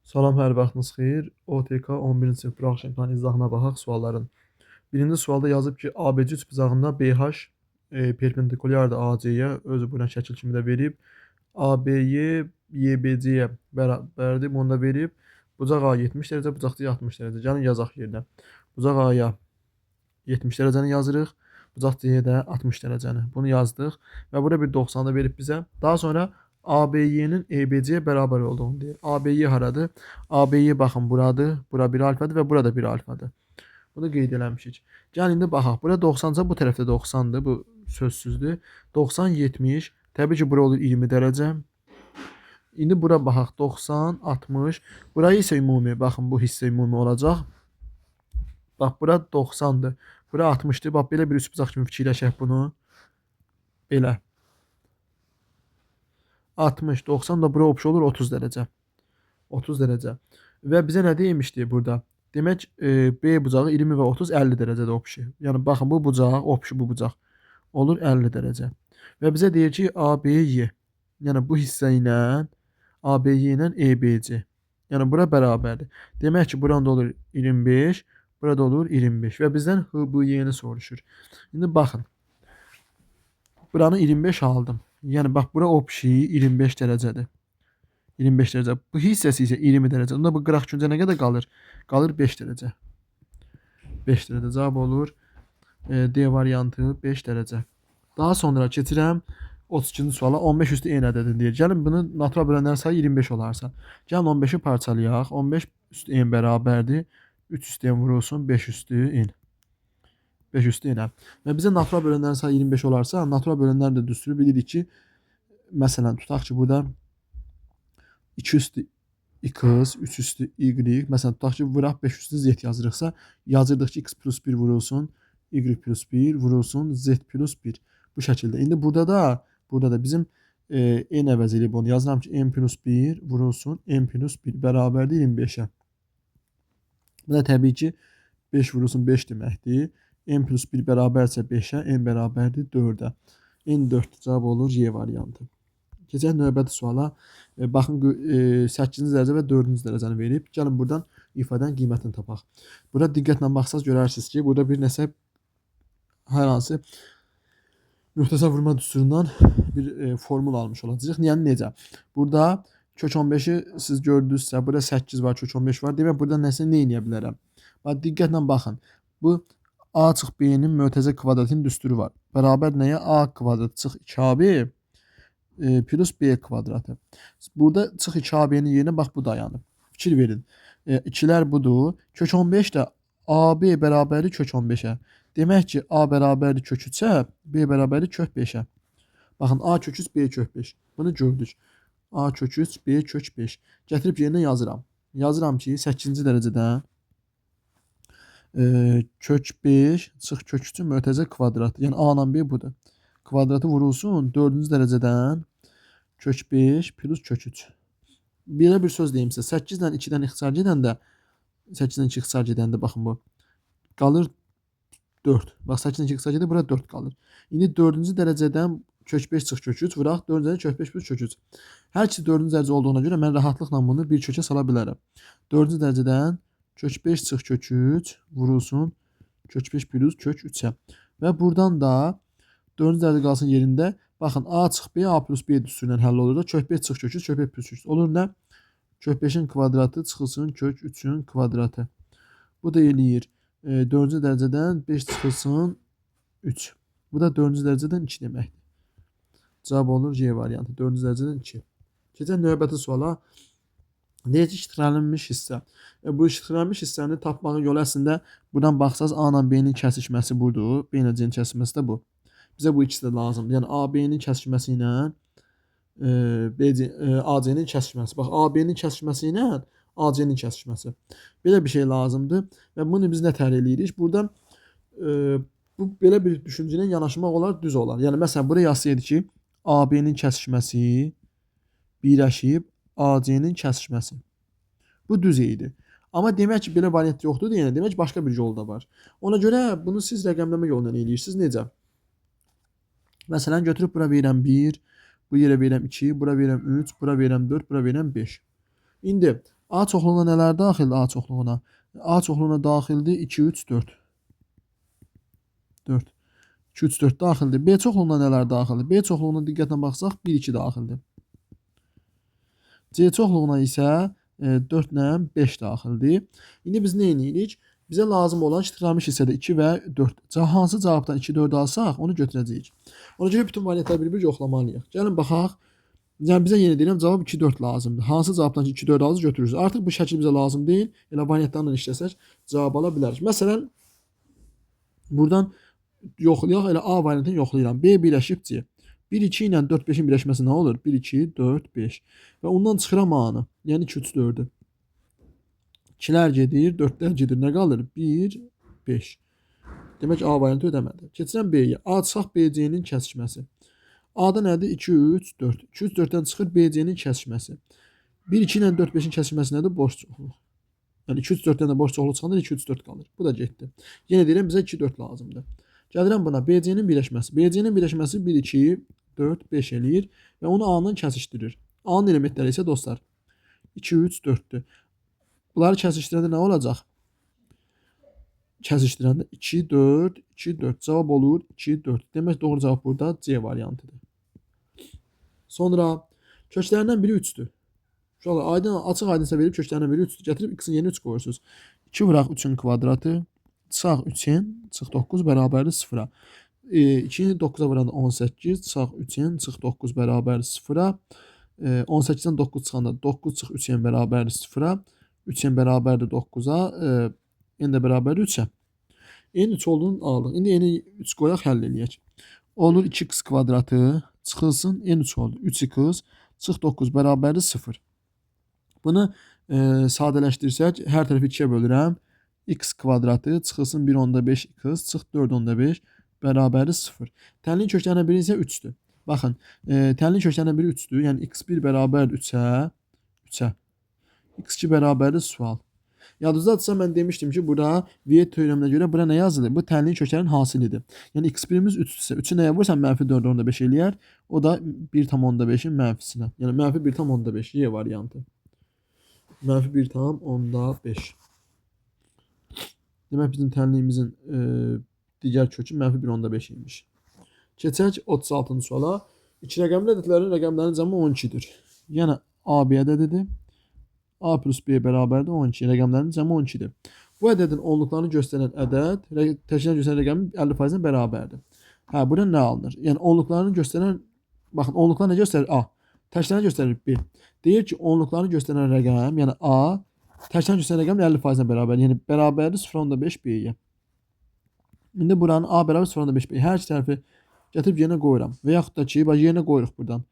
Salam, hər vaxtınız xeyir. OTK 11-ci sinif buraxılış imtahanı izahına baxaq sualların. Birinci sualda yazıb ki, ABC üçbucağında BH perpendikulyardır AC-yə, özü bura şəkil kimi də verib. ABY YBC-yə bərabərdir, bunu da verib. Bucaq A 70 dərəcə, bucaq C 60 dərəcə. Gəlin yazaq yerinə. Bucaq A-ya 70 dərəcəni yazırıq. Bucaq C-yə də 60 dərəcəni. Bunu yazdıq və bura bir 90 da verib bizə. Daha sonra ABY-nin EBC-yə bərabər olduğunu deyir. ABY haradır? ABY baxın buradır. Bura 1 alfadır və burada 1 alfadır. Bunu qeyd eləmişik. Gəlin indi baxaq. Bura 90-ca, bu tərəfdə 90-dır. Bu sözsüzdür. 90 70. Təbii ki, bura olur 20 dərəcə. İndi bura baxaq. 90 60. Burayı isə ümumi. Baxın, bu hissə ümumi olacaq. Bax, bura 90-dır. Bura 60-dır. Bax, belə bir üçbucaq kimi fikirləşək bunu. Belə. 60, 90 da bura obşu olur 30 dərəcə. 30 dərəcə. Və bizə nə demişdi burada? Demək, B bucağı 20 və 30 50 dərəcədə obşu. Yəni baxın, bu bucaq, obşu bu bucaq olur 50 dərəcə. Və bizə deyir ki, ABY, yəni bu hissə ilə ABY ilə EBC. Yəni bura bərabərdir. Demək ki, buranda olur 25, burada olur 25 və bizdən HBY-ni soruşur. İndi baxın. Buranı 25 aldım. Yəni bax, bura obşu 25 dərəcədir. 25 dərəcə. Bu hissəsi isə 20 dərəcə. Onda bu qıraq küncə nə qədər qalır? Qalır 5 dərəcə. 5 dərəcə cavab olur. D variantı 5 dərəcə. Daha sonra keçirəm 32-ci suala. 15 üstü n ədədini deyir. Gəlin bunu natural bölənlərin sayı 25 olarsa. Gəlin 15-i parçalayaq. 15 üstü n bərabərdir. 3 üstü n vurulsun 5 üstü n. 5 üstü n. Və bizə natural bölənlərin sayı 25 olarsa, natural bölənlər də düsturı bilirik ki, məsələn, tutaq ki, burada 2 üstü x, 3 üstü y, məsələn, tutaq ki, vuraq 5 üstü z yazırıqsa, yazırdıq ki, x plus 1 vurulsun, y plus 1 vurulsun, z plus 1. Bu şəkildə. İndi burada da bizim n əvəz edib onu yazıram ki, n plus 1 vurulsun, n plus 1 bərabərdir 25-ə. Bu da təbii ki, 5 vurulsun 5 deməkdir. N plus 1 bərabərsə 5-ə, n bərabərdir 4-ə. N 4 cavab olur Y variantı. Keçək növbəti suala. Baxın, 8-ci dərəcə və 4-cü dərəcəni verib. Gəlin buradan ifadənin qiymətini tapaq. Burada diqqətlə baxsaq görərsiniz ki, burada bir nəsə hər hansı müxtəsər vurma düsturundan bir formul almış olacaq. Yəni necə? Burada kök 15-i siz gördünüzsə, burada 8 var, kök 15 var. Demək, burada nəsə nə edə bilərəm? Diqqətlə baxın. Bu A çıx B-nin mötəzə kvadratının düsturu var. Bərabər nəyə? A kvadrat çıx 2AB plus B kvadratı. Burada çıx 2AB-nin yerinə bax bu dayanıb. Fikir verin. 2-lər budur. Kök 15 də AB bərabərdir kök 15-ə. Demək ki, A bərabərdir kök 3-ə, B bərabərdir kök 5-ə. Baxın, A kök 3, B kök 5. Bunu gördük. A kök 3, B kök 5. Gətirib yerinə yazıram. Yazıram ki, 8-ci dərəcədən kök 5 çıx kök 3-ün mötəzə kvadratı. Yəni A ilə B budur. Kvadratı vurulsun 4-cü dərəcədən kök 5 plus kök 3. Belə bir söz deyim sizə. 8 ilə 2-dən ixtisar gedəndə 8-dən 2 ixtisar gedəndə baxın bu. Qalır 4. Bax 8-dən 2 ixtisar gedir, bura 4 qalır. İndi 4-cü dərəcədən kök 5 çıx kök 3 vuraq. 4-cü dərəcədən kök 5 plus kök 3. Hər ikisi 4-cü dərəcə olduğuna görə mən rahatlıqla bunu bir kökə sala bilərəm. 4-cü dərəcədən kök 5 çıx kök 3 vurulsun kök 5 plus kök 3-ə. Və buradan da 4-cü dərəcə qalsın yerində. Baxın, A çıx B, A plus B düsturundan həll olur da. Kök 5 çıx kök 3, kök 5 plus kök 3. Olur nə? Kök 5-in kvadratı çıxılsın kök 3-ün kvadratı. Bu da eləyir. 4-cü dərəcədən 5 çıxılsın 3. Bu da 4-cü dərəcədən 2 deməkdir. Cavab olur C variantı. 4-cü dərəcədən 2. Keçək növbəti suala. Deyək ki, şifrələnmiş hissə. Bu şifrələnmiş hissəni tapmağın yolu əslində buradan baxsaz A ilə B-nin kəsişməsi budur. B ilə C-nin kəsişməsi də bu. Bizə bu ikisi də lazımdır. Yəni AB-nin kəsişməsi ilə AC-nin kəsişməsi. Bax, AB-nin kəsişməsi ilə AC-nin kəsişməsi. Belə bir şey lazımdır və bunu biz nə təhlil edirik? Burada bu belə bir düşüncə ilə yanaşmaq olar, düz olar. Yəni məsələn, buraya yazsaydı ki, AB-nin kəsişməsi birləşib AC-nin kəsişməsi. Bu düz idi. Amma demək ki, belə variant yoxdur, yəni demək başqa bir yol da var. Ona görə bunu siz rəqəmləmə yolundan eləyirsiniz. Necə? Məsələn, götürüb bura verirəm 1, bu yerə verirəm 2, bura verirəm 3, bura verirəm 4, bura verirəm 5. İndi A çoxluğuna nələr daxildir A çoxluğuna? A çoxluğuna daxildir 2, 3, 4. 4. 2, 3, 4 daxildir. B çoxluğuna nələr daxildir? B çoxluğuna diqqətlə baxsaq 1, 2 daxildir. C çoxluğuna isə 4 ilə 5 daxildir. İndi biz nə edirik? Bizə lazım olan şıxlanmış hissədə 2 və 4. Hansı cavabdan 2, 4 alsaq, onu götürəcəyik. Ona görə bütün variantları bir-bir yoxlamalıyıq. Gəlin baxaq. Yəni bizə yenə deyirəm, cavab 2, 4 lazımdır. Hansı cavabdan 2, 4 alırız, götürürüz. Artıq bu şəkil bizə lazım deyil. Elə variantlarla işləsək cavab ala bilərik. Məsələn, buradan yoxlayaq, elə A variantını yoxlayıram. B birləşib C. 1, 2 ilə 4, 5-in birləşməsi nə olur? 1, 2, 4, 5. Və ondan çıxıram A-nı. Yəni 2, 3, 4-ü. 2-lər gedir, 4-lər gedir. Nə qalır? 1, 5. Demək A variantı ödəmədi. Keçirəm B-yə. A çıxaq B-C-nin kəsişməsi. A-da nədir? 2, 3, 4. 2, 3, 4-dən çıxır B-C-nin kəsişməsi. 1, 2 ilə 4, 5-in kəsişməsi nədir? Boş çoxluq. Yəni 2, 3, 4-dən də boş çoxluq çıxanda 2, 3, 4 qalır. Bu da getdi. Yenə deyirəm, bizə 2, 4 lazımdır. Gəlirəm buna. BC-nin birləşməsi. BC-nin birləşməsi 1, 2, 4, 5 eləyir və onu A-nın kəsişdirir. A-nın elementləri isə dostlar 2, 3, 4-dür. Bunları kəsişdirəndə nə olacaq? Kəsişdirəndə 2, 4, 2, 4. Cavab olur 2, 4. Demək doğru cavab burada C variantıdır. Sonra köklərindən biri 3-dür. Uşaqlar, açıq aydınsa verib köklərindən biri 3-dür. Gətirib x-in yerinə 3 qoyursunuz. 2 vuraq 3-ün kvadratı. Çıxaq 3-in, çıx 9 bərabərdir 0-a. 2-ni 9-a vuranda 18, çıxaq 3-in, çıx 9 bərabərdir 0-a. 18-dən 9 çıxanda 9 çıx 3-in bərabərdir 0-a. 3-in bərabərdir 9-a. N də bərabərdir 3-ə. N 3 olduğunu aldıq. İndi N-i 3 qoyaq, həll eləyək. Olur 2x kvadratı, çıxılsın N 3 oldu. 3x, çıx 9 bərabərdir 0. Bunu sadələşdirsək, hər tərəfi 2-yə bölürəm. X kvadratı çıxılsın 1 onda 5 x, çıx 4 onda 5 bərabərdir 0. Tənliyin köklərindən biri isə 3-dür. Baxın, tənliyin köklərindən biri 3-dür. Yəni x1 bərabərdir 3-ə. x2 bərabərdir sual. Yadınızdadırsa mən demişdim ki, burada Viet teoreminə görə bura nə yazılır? Bu tənliyin köklərinin hasilidir. Yəni x1-imiz 3-dürsə, 3-ü nəyə vursan mənfi 4 onda 5 eləyər. O da 1/5-in mənfisinə. Yəni mənfi 1/5 Y variantı. Mənfi 1/5. Demək bizim tənliyimizin digər kökü mənfi 1/5 imiş. Keçək 36-cı suala. 2 rəqəmli rəqəmlərin cəmi 12-dir. Yəni A, B ədədidir. A plus B bərabərdir 12. Rəqəmlərin cəmi 12-dir. Bu ədədin onluqlarını göstərən ədəd təşkil göstərən rəqəmin 50%-nə bərabərdir. Hə, burada nə alınır? Yəni onluqlarını göstərən, baxın, onluqlar nə göstərir? A. Təşkilini göstərir B. Deyir ki, onluqlarını göstərən rəqəm, yəni A, təşkilini göstərən rəqəmin 50%-nə bərabərdir. Yəni bərabərdir 0.5 B-yə. İndi buranın A bərabər 0.5 B. Hər iki tərəfi gətirib yerinə qoyuram. Və yaxud da ki, yerinə qoyuruq buradan.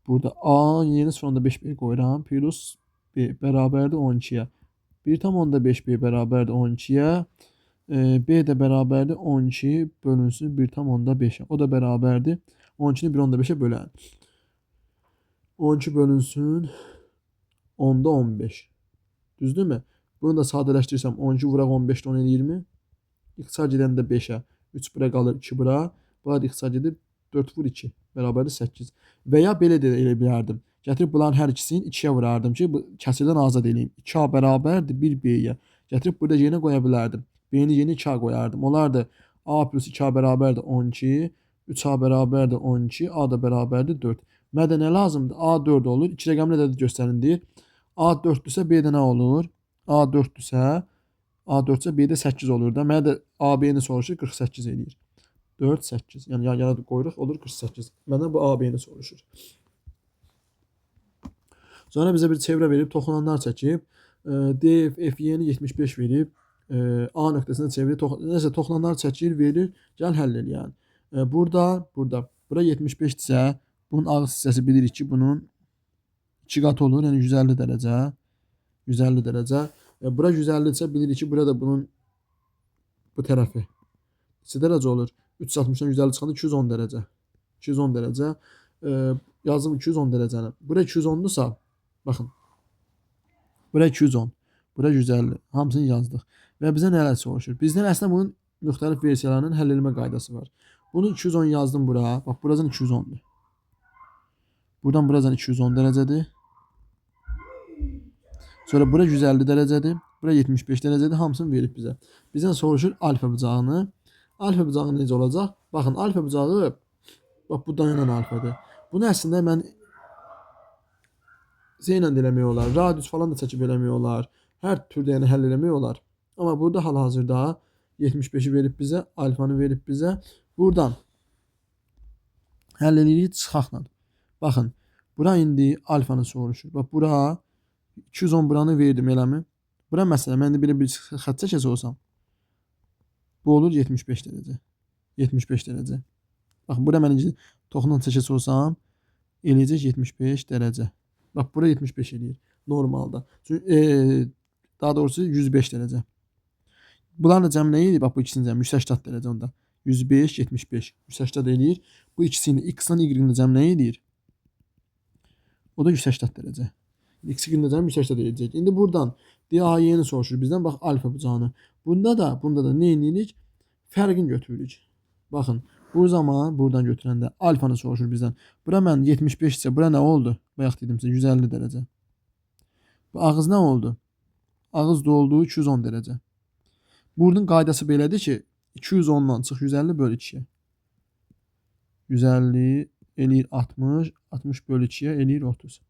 Burada A yerinə 0.5 B qoyuram. Plus B bərabərdir 12-yə. 1/5 B bərabərdir 12-yə. B də bərabərdir 12 bölünsün 1/5-ə. O da bərabərdir 12-ni 1/5-ə bölən. 12 bölünsün 10-da 15. Düzdürmü? Bunu da sadələşdirsəm 12 vuraq 15-də 10 20. İxtisar gedəndə 5-ə. 3 bura qalır, 2 bura. Burada ixtisar gedir 4 vur 2 bərabərdir 8. Və ya belə də elə bilərdim. Gətirib bunların hər ikisini 2-yə vurardım ki, bu kəsirdən azad eləyim. 2A bərabərdir 1 B-yə. Gətirib burada yerinə qoya bilərdim. B-ni yerinə 2A qoyardım. Onlar da A plus 2A bərabərdir 12, 3A bərabərdir 12, A da bərabərdir 4. Mənə nə lazımdır? A 4 olur. 2 rəqəmli ədədi göstərindir. A 4-dürsə B-də nə olur? A 4-dürsə A4-sə B-də 8 olur da. Mənə də AB-ni soruşur, 48 eləyir. 4, 8. Yəni yana qoyuruq, olur 48. Məndən bu AB-ni soruşur. Sonra bizə bir çevrə verib, toxunanlar çəkib. D, F, Y-ni 75 verib. A nöqtəsində çevirib. Nəsə toxunanlar çəkir, verir. Gəl həll eləyən. Bura 75-dirsə, bunun ağız hissəsi bilirik ki, bunun 2 qatı olur. Yəni 150 dərəcə. 150 dərəcə. Bura 150-dirsə, bilirik ki, burada da bunun bu tərəfi neçə dərəcə olur? 360-dan 150 çıxanda 210 dərəcə. 210 dərəcə. Yazdım 210 dərəcəni. Bura 210-dursa, baxın. Bura 210. Bura 150. Hamısını yazdıq. Və bizə nələr soruşur? Bizdən əslində bunun müxtəlif versiyalarının həll etmə qaydası var. Bunu 210 yazdım bura. Bax, buradan 210-dur. Buradan 210 dərəcədir. Sonra bura 150 dərəcədir. Bura 75 dərəcədir. Hamısını verib bizə. Bizdən soruşur alfa bucağını. Alfa bucağı necə olacaq? Baxın, alfa bucağı bax bu dayanan alfadır. Bunu əslində mən zeynən də eləmək olar. Radius falan da çəkib eləmək olar. Hər türdə yəni həll eləmək olar. Amma burada hal-hazırda 75-i verib bizə, alfanı verib bizə. Buradan həll edirik çıxaqla. Baxın, bura indi alfanı soruşur. Bax, bura 210 buranı verdim, eləmi? Bura məsələn, mən də belə bir xətt çəkəsi olsam, bu olur 75 dərəcə. 75 dərəcə. Bax, bura mən toxundan çəkəsi olsam, eləyəcək 75 dərəcə. Bax, bura 75 eləyir normalda. Daha doğrusu 105 dərəcə. Bunların da cəmi nə edir? Bax, bu ikisinin cəmi 180 dərəcə onda. 105, 75. 180 eləyir. Bu ikisini x-dan y-nin cəmi nə edir? O da 180 dərəcə. X-in də cəmi 180 eləyəcək. İndi buradan DA-yeni soruşur bizdən. Bax, alfa bucağını. Bunda da nə edirik? Fərqini götürürük. Baxın, bu zaman buradan götürəndə alfanı soruşur bizdən. Bura mən 75 isə bura nə oldu? Bayaq dedim sizə 150 dərəcə. Bu ağız nə oldu? Ağız doldu 210 dərəcə. Bunun qaydası belədir ki, 210-dan çıx 150 bölü 2-yə. 150 eləyir 60, 60 bölü 2-yə eləyir 30.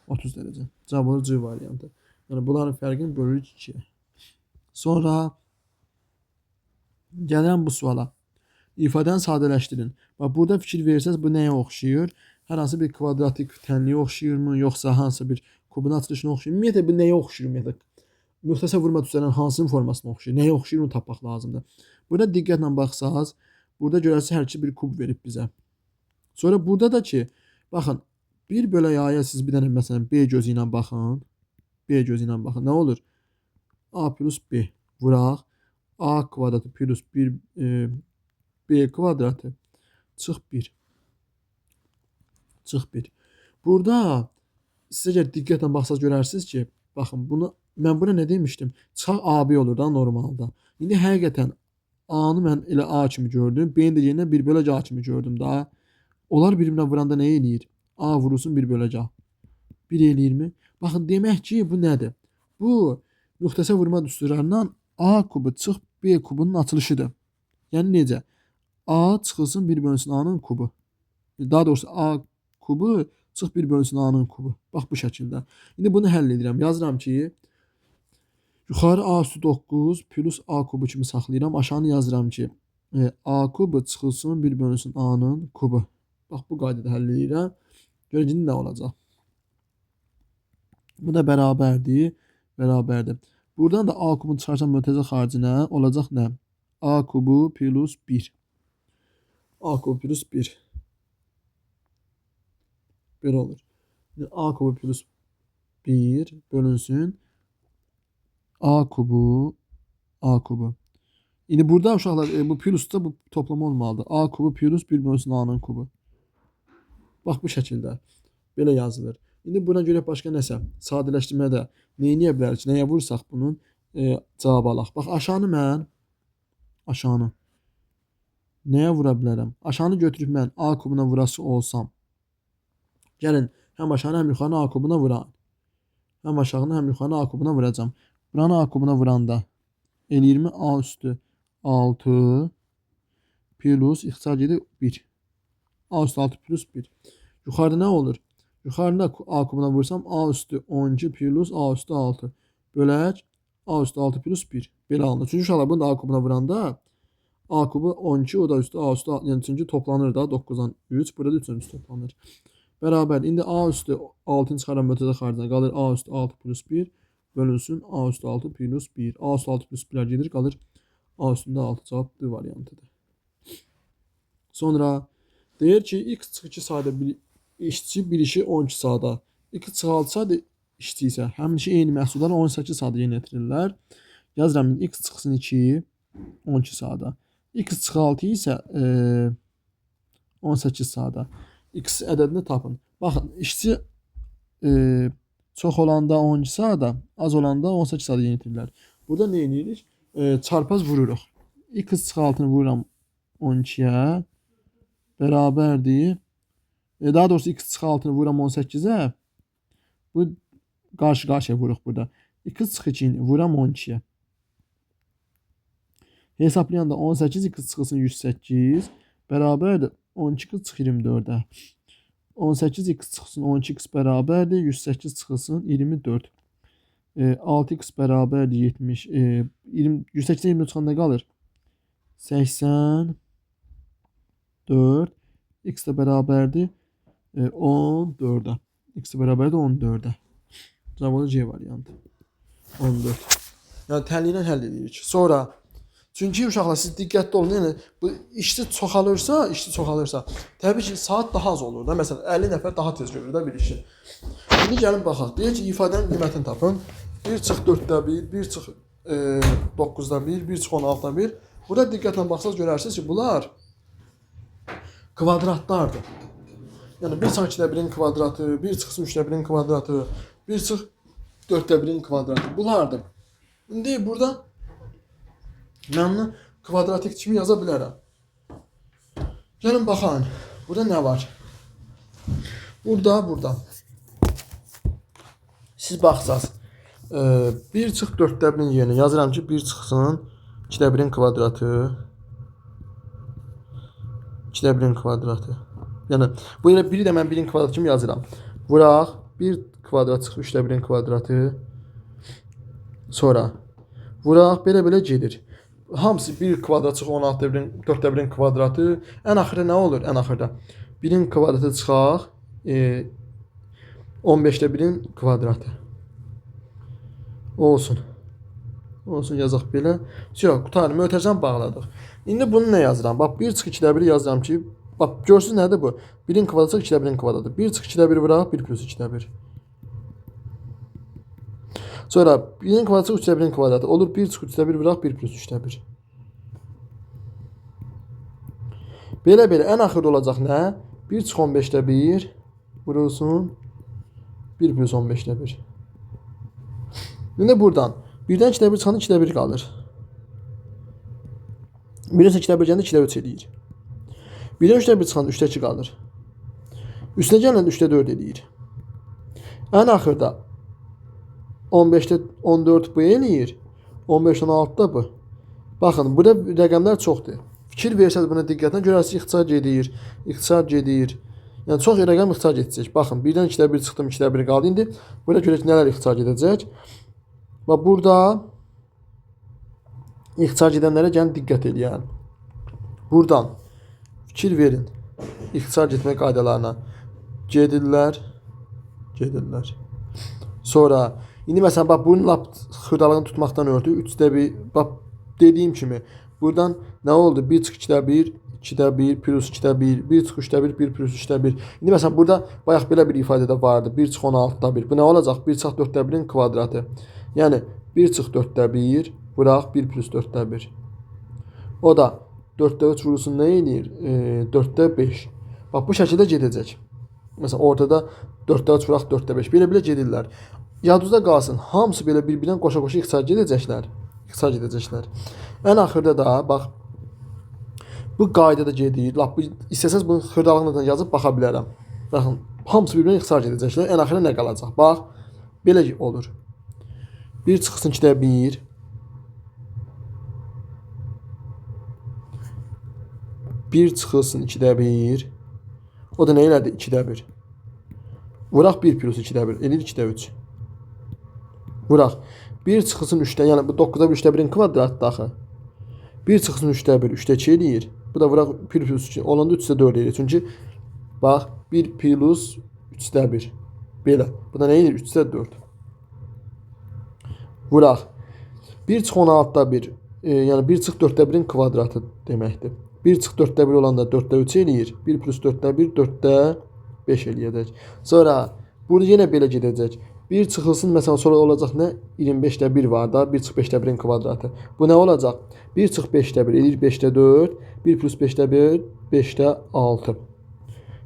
30 dərəcə. Cavabı C variantı. Yəni bunların fərqini bölürük 2-yə. Sonra gəlirəm bu suala. İfadəni sadələşdirin. Bax, burada fikir versəz bu nəyə oxşayır? Hər hansı bir kvadratik tənliyə oxşayırmı? Yoxsa hansı bir kubun açılışına oxşayır? Ümumiyyətlə, bu nəyə oxşayır? Ümumiyyətlə, müxtəsər vurma düzələn hansının formasına oxşayır? Nəyə oxşayır? Onu tapmaq lazımdır. Burada diqqətlə baxsaz, burada görərsiniz hər iki bir kub verib bizə. Sonra burada da ki, baxın, 1 bölü yaya siz bir dənə məsələn B gözü ilə baxın. B gözü ilə baxın. Nə olur? A plus B vuraq. A kvadratı plus 1 B kvadratı çıx 1. Çıx 1. Burada siz əgər diqqətlə baxsaz görərsiniz ki, baxın, bunu mən bura nə demişdim? Çıxaq AB olur da normalda. İndi həqiqətən A-nı mən elə A kimi gördüm. B-ni də yerinə 1 bölü A kimi gördüm da. Onlar bir-birinə vuranda nə eləyir? A vurulsun 1 bölü A. 1 eləyirmi? Baxın, demək ki, bu nədir? Bu, müxtəsər vurma düsturlarından A kubu çıx B kubunun açılışıdır. Yəni necə? A çıxılsın 1 bölünsün A-nın kubu. Daha doğrusu A kubu çıx 1 bölünsün A-nın kubu. Bax, bu şəkildə. İndi bunu həll edirəm. Yazıram ki, yuxarı A üstü 9 plus A kubu kimi saxlayıram. Aşağını yazıram ki, A kubu çıxılsın 1 bölünsün A-nın kubu. Bax, bu qaydada həll edirəm. Görəcəyiniz nə olacaq? Bu da bərabərdir. Bərabərdir. Buradan da A kubun çıxarsan mötərizə xaricinə olacaq nə? A kubu plus 1. A kubu plus 1. Belə olur. A kubu plus 1 bölünsün A kubu. A kubu. İndi burada uşaqlar bu plusda bu toplama olmalıdır. A kubu plus 1 bölünsün A-nın kubu. Bax, bu şəkildə. Belə yazılır. İndi buna görə başqa nəsə sadələşdirmədə nə edə bilərik? Nəyə vursaq bunun cavab alaq. Bax, aşağını nəyə vura bilərəm? Aşağını götürüb mən A kubuna vurası olsam, gəlin, həm aşağını həm yuxarını A kubuna vuram. Həm aşağını həm yuxarını A kubuna vuracam. Buranı A kubuna vuranda eləyirmi? A üstü 6 plus ixtisar gedir 1. A üstü 6 plus 1. Yuxarıda nə olur? Yuxarıda A kubuna vursam A üstü 12 plus A üstü 6. Bölək A üstü 6 plus 1. Belə alınır. Çünki uşaqlar bunu da A kubuna vuranda A kubu 12, o da üstü A üstü 6. Yəni çünki toplanır da 9-dan 3. Burada 3-dən 3 toplanır. Bərabər. İndi A üstü 6-nı çıxaran mötərizə xaricinə qalır A üstü 6 plus 1 bölünsün A üstü 6 plus 1. A üstü 6 plus 1'lər gedir, qalır A üstündə 6 cavab D variantıdır. Sonra deyir ki, x çıx 2 sayda işçi bir işi 12 saata. 2 çıx 6 sayda işçi isə həmişə eyni məhsulları 18 saata yerinə yetirirlər. Yazıram, x çıxsın 2 12 saata. X çıx 6 isə 18 saata. X ədədini tapın. Baxın, işçi çox olanda 12 saata, az olanda 18 saata yerinə yetirirlər. Burada nə edirik? Çarpaz vururuq. X çıx 6-nı vururam 12-yə. Bərabərdir. Daha doğrusu x çıx 6-nı vururam 18-ə. Bu qarşı-qarşıya vururuq burada. 2 çıx 2-ni vuram 12-yə. Hesablayanda 18 2 çıxılsın 108 bərabərdir 12 çıx 24-ə. 18 2 çıxılsın 12x bərabərdir 108 çıxılsın 24. 6x bərabərdir 70. 108-dən 24 çıxanda qalır 84. X də bərabərdir 14-ə. X də bərabərdir 14-ə. Cavabı C variantı. 14. Yəni tənliklə həll edirik. Sonra çünki uşaqlar siz diqqətli olun. Yəni bu işçi çoxalırsa, təbii ki, saat daha az olur da. Məsələn 50 nəfər daha tez görür də bir işi. İndi gəlin baxaq. Deyək ki, ifadənin qiymətini tapın. 1 çıx 4-də 1, 1 çıx 9-da 1, 1 çıx 16-da 1. Burada diqqətlə baxsaq görərsiniz ki, bunlar kvadratlardır. Yəni 1 çıx 2-də 1-in kvadratı, 1 çıx 3-də 1-in kvadratı, 1 çıx 4-də 1-in kvadratı. Bunlardır. İndi burada mən onu kvadratik kimi yaza bilərəm. Gəlin baxın. Burada nə var? Burada. Siz baxsaz. 1 çıx 4-də 1-in yerinə yazıram ki, 1 çıxsın 2-də 1-in kvadratı. 2-də 1-in kvadratı. Yəni bu ilə 1-i də mən 1-in kvadratı kimi yazıram. Vuraq 1 kvadrat çıx 3-də 1-in kvadratı. Sonra vuraq belə gedir. Hamısı 1 kvadrat çıx 16-da 1-in 4-də 1-in kvadratı. Ən axırda nə olur? Ən axırda 1-in kvadratı çıxaq 15-də 1-in kvadratı. Olsun yazaq belə. Yox, qutarı mötərizəni bağladıq. İndi bunu nə yazıram? Bax 1 çıx 2-də 1 yazıram ki, bax görsünüz nədir bu? 1-in kvadratı 2-də 1-in kvadratı. 1 çıx 2-də 1 vuraq 1 plus 2-də 1. Sonra 1-in kvadratı 3-də 1-in kvadratı olur 1 çıx 3-də 1 vuraq 1 plus 3-də 1. Belə ən axırda olacaq nə? 1 çıx 15-də 1 vurulsun 1 plus 15-də 1. İndi buradan 1-dən 2-də 1 çıxanda 2-də 1 qalır. 1-dən 2-də 1 gəndə 2-də 3 eləyir. 1-dən 3-də 1 çıxanda 3-də 2 qalır. Üstünə gələn 3-də 4 eləyir. Ən axırda 15-də 14 bu eləyir. 15-dən 16-da bu. Baxın, burada rəqəmlər çoxdur. Fikir versəz buna diqqətlə görərsiniz ixtisar gedir. Yəni çox rəqəm ixtisar edəcək. Baxın, 1-dən 2-də 1 çıxdım, 2-də 1 qaldı. İndi burada görək nələr ixtisar edəcək. Və burada ixtisar edənlərə gəlin diqqət edin. Buradan fikir verin. İxtisar etmə qaydalarına gedirlər. Sonra indi məsələn bax bunun lap xırdalığını tutmaqdan ötürü 3-də 1 bax dediyim kimi buradan nə oldu? 1 çıx 2-də 1, 2-də 1 plus 2-də 1, 1 çıx 3-də 1, 1 plus 3-də 1. İndi məsələn burada bayaq belə bir ifadədə vardı. 1 çıx 16-da 1. Bu nə olacaq? 1 çıx 4-də 1-in kvadratı. Yəni 1 çıx 4-də 1 vuraq 1 plus 4-də 1. O da 4-də 3 vurulsun nə eləyir? 4-də 5. Bax bu şəkildə gedəcək. Məsələn ortada 4-də 3 vuraq 4-də 5. Belə gedirlər. Yadınızda qalsın. Hamısı belə bir-birinə qoşa-qoşa ixtisar edəcəklər. Ən axırda da bax bu qaydada gedir. Lap istəsəz bunu xırdalığına da yazıb baxa bilərəm. Baxın, hamısı bir-birinə ixtisar edəcəklər. Ən axırda nə qalacaq? Bax, belə olur. 1 çıxsın 2-də 1. 1 çıxılsın 2-də 1. O da nə elədi? 2-də 1. Vuraq 1 plus 2-də 1. Eləyir 2-də 3. Vuraq. 1 çıxılsın 3-də, yəni bu 9-da 1 3-də 1-in kvadratı daxı. 1 çıxılsın 3-də 1, 3-də 2 eləyir. Bu da vuraq 1 plus 2, olanda 3-də 4 eləyir. Çünki bax 1 plus 3-də 1. Belə. Bu da nə eləyir? 3-də 4. Vuraq. 1 çıx 16-da 1, yəni 1 çıx 4-də 1-in kvadratı deməkdir. 1 çıx 4-də 1 olanda 4-də 3 eləyir. 1 plus 4-də 1, 4-də 5 eləyəcək. Sonra burada yenə belə gedəcək. 1 çıxılsın, məsələn, sonra olacaq nə? 25-də 1 var da, 1 çıx 5-də 1-in kvadratı. Bu nə olacaq? 1 çıx 5-də 1 eləyir 5-də 4, 1 plus 5-də 1, 5-də 6.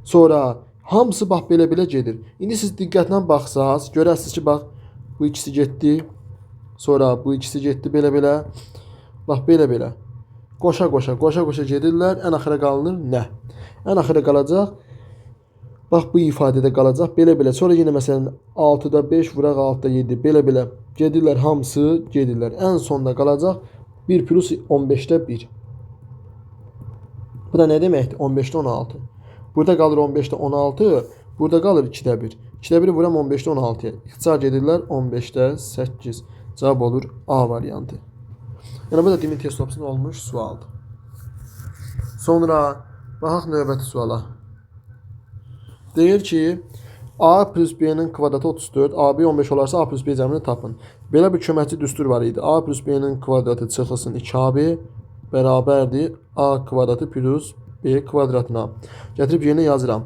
Sonra hamısı bax belə gedir. İndi siz diqqətlə baxsaz, görərsiniz ki, bax bu ikisi getdi. Sonra bu ikisi getdi belə. Bax belə. Qoşa gedirlər. Ən axıra qalınır nə? Ən axıra qalacaq Bax bu ifadədə qalacaq. Belə-belə. Sonra yenə məsələn 6-da 5 vuraq 6-da 7. Belə-belə gedirlər, hamısı gedirlər. Ən sonda qalacaq 1 plus 15-də 1. Bu da nə deməkdir? 15-də 16. Burada qalır 15-də 16. Burada qalır 2-də 1. 2-də 1 vuram 15-də 16-ya. İxtisar gedirlər 15-də 8. Cavab olur A variantı. Yəni bu da Dimin test opsiyasında olmuş sualdır. Sonra baxaq növbəti suala. Deyir ki, A plus B'nin kvadratı 34, AB 15 olarsa A plus B cəmini tapın. Belə bir köməkçi düstur var idi. A plus B'nin kvadratı çıxılsın 2AB bərabərdir A kvadratı plus B kvadratına. Gətirib yerinə yazıram.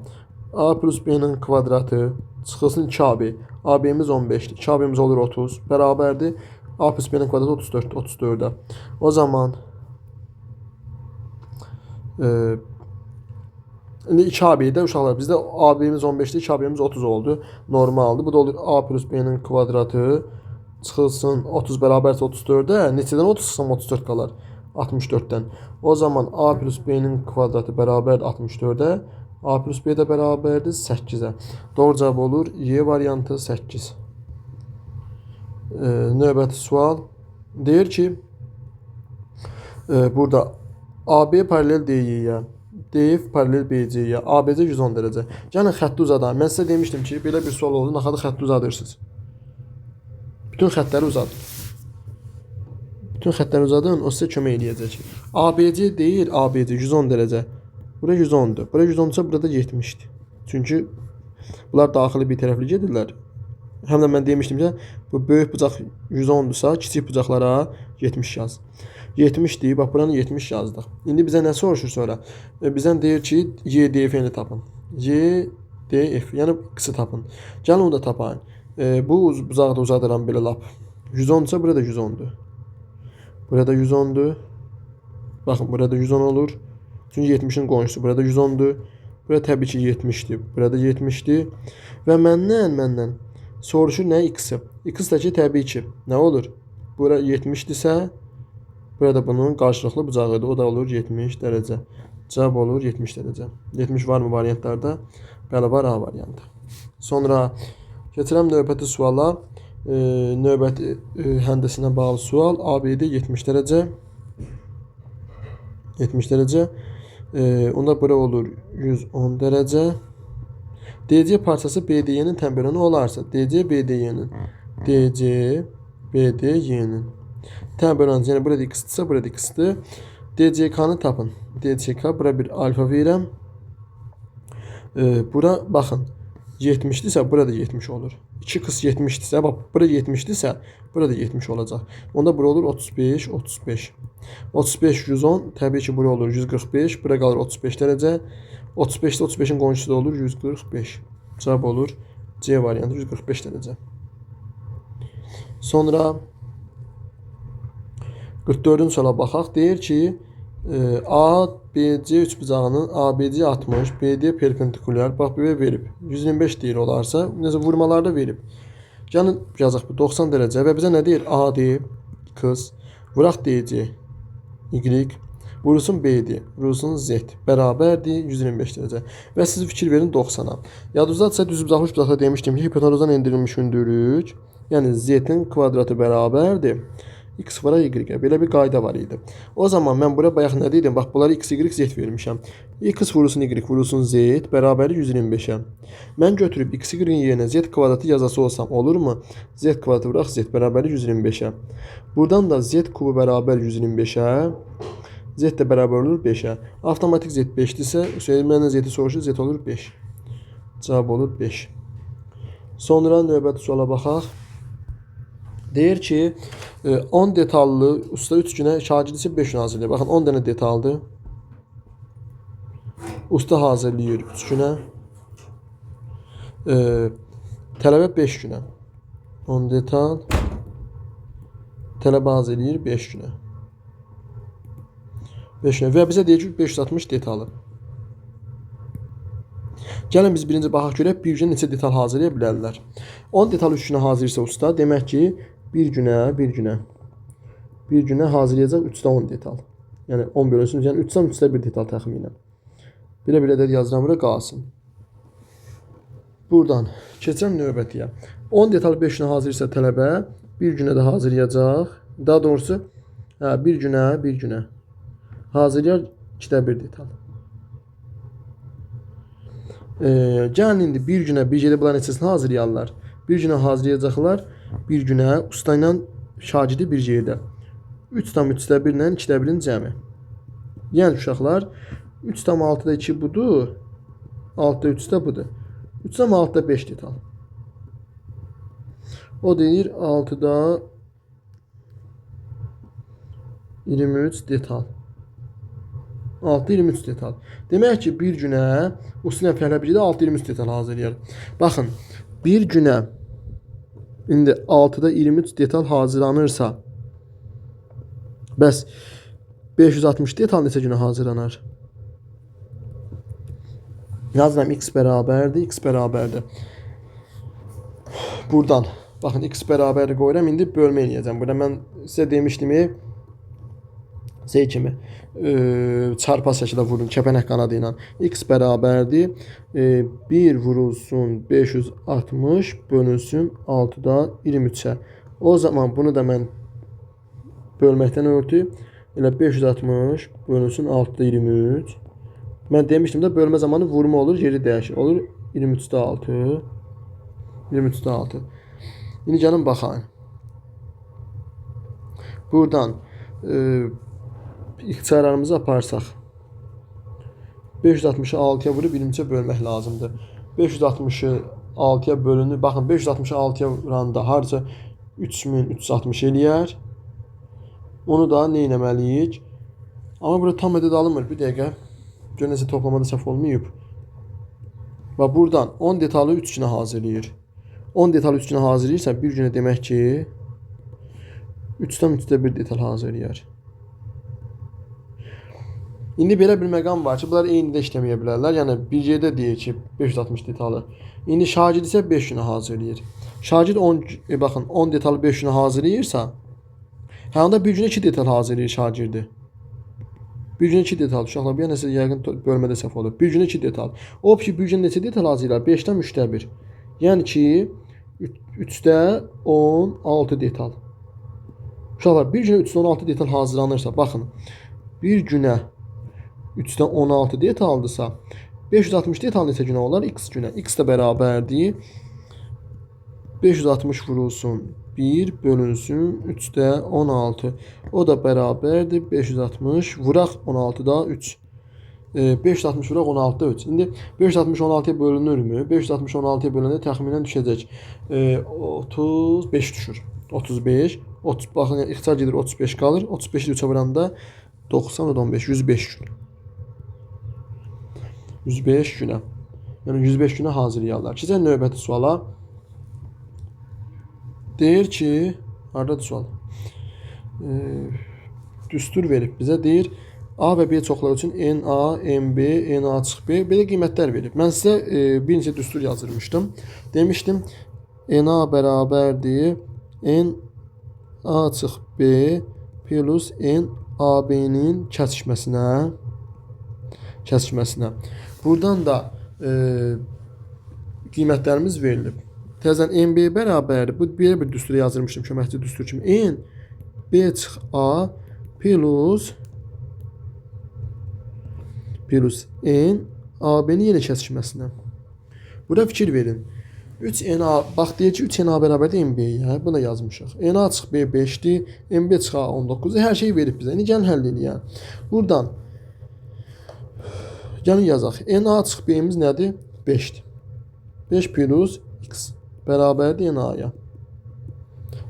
A plus B'nin kvadratı çıxılsın 2AB. AB'miz 15'dir. 2AB'miz olur 30. Bərabərdir. A plus B'nin kvadratı 34. 34'də. O zaman İndi 2AB'də uşaqlar bizdə AB'miz 15'dir, 2AB'miz 30 oldu. Normaldır. Bu da olur A plus B'nin kvadratı çıxılsın 30 bərabərsə 34'də. Neçədən 30 çıxsam 34 qalar. 64'dən. O zaman A plus B'nin kvadratı bərabərdir 64'də. A plus B də bərabərdir 8'ə. Doğru cavab olur Y variantı 8. Növbəti sual. Deyir ki, burada AB paralel DY-yə, DF paralel BC-yə, ABC 110 dərəcə. Gəlin xətti uzadaq. Mən sizə demişdim ki, belə bir sual oldu, naxadı xətti uzadırsınız. Bütün xəttləri uzadın. Bütün xəttləri uzadın, o sizə kömək eləyəcək. ABC deyir, ABC 110 dərəcə. Bura 110'dur. Bura 110'sa burada 70'dir. Çünki bunlar daxili bir tərəfli gedirlər. Həm də mən demişdim ki, bu böyük bucaq 110'dursa, kiçik bucaqlara 70 yaz. 70'dir. Bax buranı 70 yazdıq. İndi bizə nə soruşur sonra? Bizdən deyir ki, YDF-ni tapın. YDF, yəni x-i tapın. Gəlin onu da tapayın. Bu bucağı da uzadıram belə lap. 110'sa burada 110'dur. Burada 110'dur. Baxın, burada 110 olur. Çünki 70'in qonşusu. Burada 110'dur. Burada təbii ki 70'dir. Burada 70'dir. Və məndən soruşur nə x-i? X da ki təbii ki nə olur? Bura 70'dirsə, burada bunun qarşılıqlı bucağıdır. O da olur 70 dərəcə. Cavab olur 70 dərəcə. 70 var mı variantlarda? Bəli, var A variantı. Sonra keçirəm növbəti suala. Növbəti həndisinə bağlı sual. ABD 70 dərəcə. 70 dərəcə. Onda bura olur 110 dərəcə. DC parçası BDY-nin təmbəranı olarsa, DC BDY-nin təmbəranı, yəni burada x-dirsə, burada x-dir. DCK-nı tapın. DCK, bura bir alfa verirəm. Bura baxın, 70'dirsə, burada 70 olur. 2x 70'dirsə, bax, bura 70'dirsə, burada 70 olacaq. Onda bura olur 35, 35. 35, 110, təbii ki, bura olur 145, bura qalır 35 dərəcə. 35'də 35'in qonşusu da olur 145. Cavab olur C variantı 145 dərəcə. Sonra 44-cü suala baxaq. Deyir ki, ABC üçbucağının ABC 60, BD perpendikulyar. Bax, belə verib. 125 deyir olarsa, necə vurmalarda verib. Gəlin yazaq bu 90 dərəcə və bizə nə deyir? AD, x, vuraq DC, Y, vurulsun BD, vurulsun Z bərabərdir 125 dərəcə. Və siz fikir verin 90'a. Yadınızdadırsa düzbucaqlı üçbucaqda demişdim ki, hipotenuzdan endirilmiş hündürlük, yəni Z-in kvadratı bərabərdir x vura y-ə. Belə bir qayda var idi. O zaman mən bura bayaq nə dedim? Bax, bunları x, y, z vermişəm. X vurulsun y, vurulsun z bərabərdir 125'ə. Mən götürüb x, y-in yerinə z kvadratı yazası olsam olurmu? Z kvadratı vuraq z bərabərdir 125'ə. Buradan da z kubu bərabər 125'ə. Z də bərabər olur 5'ə. Avtomatik z 5'dirsə, məndən z-i soruşur, z olur 5. Cavab olur 5. Sonra növbəti suala baxaq. Deyir ki, 10 detallı usta 3 günə, şagird isə 5 gün hazırlayır. Baxın, 10 dənə detaldır. Usta hazırlayır 3 günə. Tələbə 5 günə. 10 detal. Tələbə hazırlayır 5 günə. 5 günə. Və bizə deyir ki, 560 detalır. Gəlin biz birinci baxaq görək, bir günə neçə detal hazırlaya bilərlər. 10 detal 3 günə hazırlayırsa usta, demək ki, bir günə hazırlayacaq 3'də 10 detal. Yəni 10 bölünsün, yəni 3'dən 3'də 1 detal təxminən. Belə-belə də yazıram bura qalsın. Buradan keçəm növbətiyə. 10 detal 5 günə hazırsa tələbə, bir günə də hazırlayacaq. Daha doğrusu, bir günə hazırlayar 2də 1 detal. Gəlin indi bir günə bir gecədə bunların neçəsini hazırlayarlar. Bir günə hazırlayacaqlar, bir günə usta ilə şagirdi bir gecədə. 3,3də 1 ilə 2də 1-in cəmi. Yəni uşaqlar 3,6-da 2 budur, 6-da 3-də budur. 3,6-da 5 detal. O deyir 6-da 23 detal. 6 23 detal. Demək ki, bir günə usta ilə fərqlə bir gecədə 6 23 detal hazırlayır. Baxın, bir günə indi 6-da 23 detal hazırlanırsa, bəs 560 detal neçə günə hazırlanar? Yazıram x bərabərdir, x bərabərdir. Buradan, baxın, x bərabərdir qoyuram, indi bölmə eləyəcəm. Burada mən sizə demişdim, kimi çarpaz şəkildə vurun, kəpənək qanadı ilə. X bərabərdir, 1 vurulsun 560 bölünsün 6-da 23-ə. O zaman bunu da mən bölməkdən örtü, elə 560 bölünsün 6-da 23. Mən demişdim də bölmə zamanı vurma olur, yeri dəyişir. Olur 23-də 6. 23-də 6. İndi gəlin baxayım. Buradan ixtisarlarımızı aparsaq. 560-ı 6-ya vurub 23-ə bölmək lazımdır. 560-ı 6-ya bölünür. Baxın, 560-ı 6-ya vuranda harca 3360 eləyər. Onu da nə etməliyik? Amma burada tam ədəd alınmır. Bir dəqiqə. Gör necə toplamada səhv olmayıb. Və buradan 10 detalı 3 günə hazırlayır. 10 detalı 3 günə hazırlayırsa, bir günə demək ki 3-dən 3-də 1 detal hazırlayır. İndi belə bir məqam var ki, bunlar eyni də işləməyə bilərlər. Yəni bir yerdə deyir ki 560 detalı. İndi şagird isə 5 günə hazırlayır. Şagird 10 detalı 5 günə hazırlayırsa, həm də bir günə 2 detal hazırlayır şagirdi. Bir günə 2 detal. Uşaqlar, bir nəsə yəqin bölmədə səhv olur. Bir günə 2 detal. O ki, bir günə neçə detal hazırlayırlar? 5-dən 3-də 1. Yəni ki, 3-də 16 detal. Uşaqlar, bir günə 3-də 16 detal hazırlanırsa, baxın, bir günə 3-də 16 detaldırsa, 560 detal neçə günə olar? X günə. X də bərabərdir. 560 vurulsun 1 bölünsün 3'də 16. O da bərabərdir 560 vuraq 16'da 3. 560 vuraq 16'da 3. İndi 560 16'ya bölünürmü? 560 16'ya bölündə təxminən düşəcək. 35 düşür. 35. 30 baxın, ixtisar gedir 35 qalır. 35-i 3'ə vuranda 90 15 105 gün. 105 günə. Yəni 105 günə hazırlayarlar. Keçək növbəti suala. Deyir ki, hardadır sual? Düstur verib bizə. Deyir A və B çoxları üçün NA, MB, NA çıxı B belə qiymətlər verib. Mən sizə bir neçə düstur yazırmışdım. Demişdim NA bərabərdir NA çıxı B plus NAB-nin kəsişməsinə. Buradan da qiymətlərimiz verilib. Təzən MB bərabərdir. Bu bir düstur yazırmışdım köməkçi düstur kimi. N B çıx A plus N AB-nin yenə kəsişməsinə. Burada fikir verin. 3NA, bax deyək ki 3NA bərabərdir MB-yə. Bunu yazmışıq. NA çıx B 5-dir, MB çıx A 19-dur. Hər şeyi verib bizə. İndi gəlin həll edək. Buradan gəlin yazaq. NA çıx B-imiz nədir? 5-dir. 5 plus X bərabərdir NA-ya.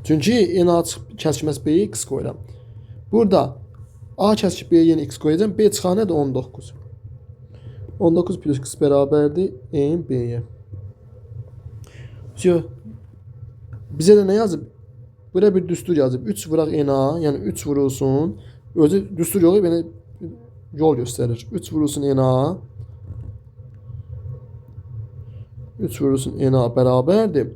Çünki NA kəsişməsi B-yə X qoyuram. Burada A kəsişib B-yə yenə X qoyacağım. B çıxan nədir? 19. 19 plus X bərabərdir B-yə. Bizə də nə yazıb? Buraya bir düstur yazıb. 3 vuraq NA, yəni 3 vurulsun. Özü düstur yolu belə yol göstərir. 3 vurulsun NA. 3 vurulsun NA bərabərdir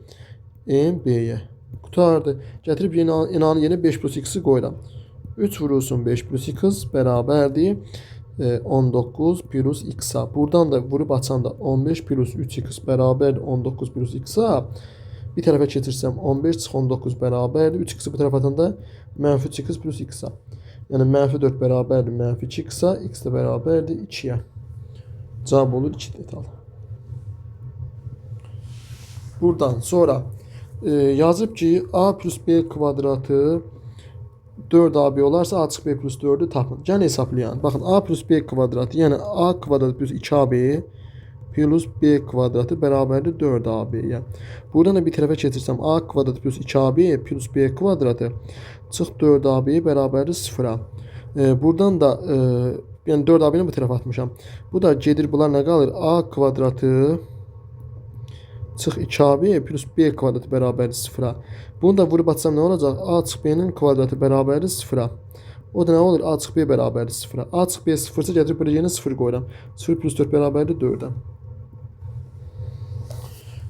B-yə. Qutardı. Gətirib NA-nın yenə 5 plus X-i qoyuram. 3 vurulsun 5 plus X bərabərdir 19 plus x-a. Buradan da vurub açanda 15 plus 3x bərabərdir 19 plus x-a. Bir tərəfə keçirsəm 15 çıx 19 bərabərdir. 3x bu tərəfə atanda mənfi 3x plus x-a. Yəni mənfi 4 bərabərdir mənfi 2x-a. X də bərabərdir 2-yə. Cavab olur 2 detal. Buradan sonra yazıb ki a plus b kvadratı 4ab olarsa a çıxı b plus 4'ü tapın. Gəlin hesablayalım. Baxın a plus b kvadratı yəni a kvadrat plus 2ab plus b kvadratı bərabərdir 4ab-yə. Buradan da bir tərəfə keçirsəm a kvadrat plus 2ab plus b kvadratı çıx 4ab bərabərdir 0-a. Buradan da yəni 4ab-ni bu tərəfə atmışam. Bu da gedir bunlar nə qalır? A kvadratı çıx 2ab plus b kvadratı bərabərdir 0-a. Bunu da vurub atsam nə olacaq? A çıx b-nin kvadratı bərabərdir 0-a. O da nə olur? A çıx b bərabərdir 0-a. A çıx b 0-sa gətirib buraya yenə 0 qoyuram. 0 plus 4 bərabərdir 4-ə.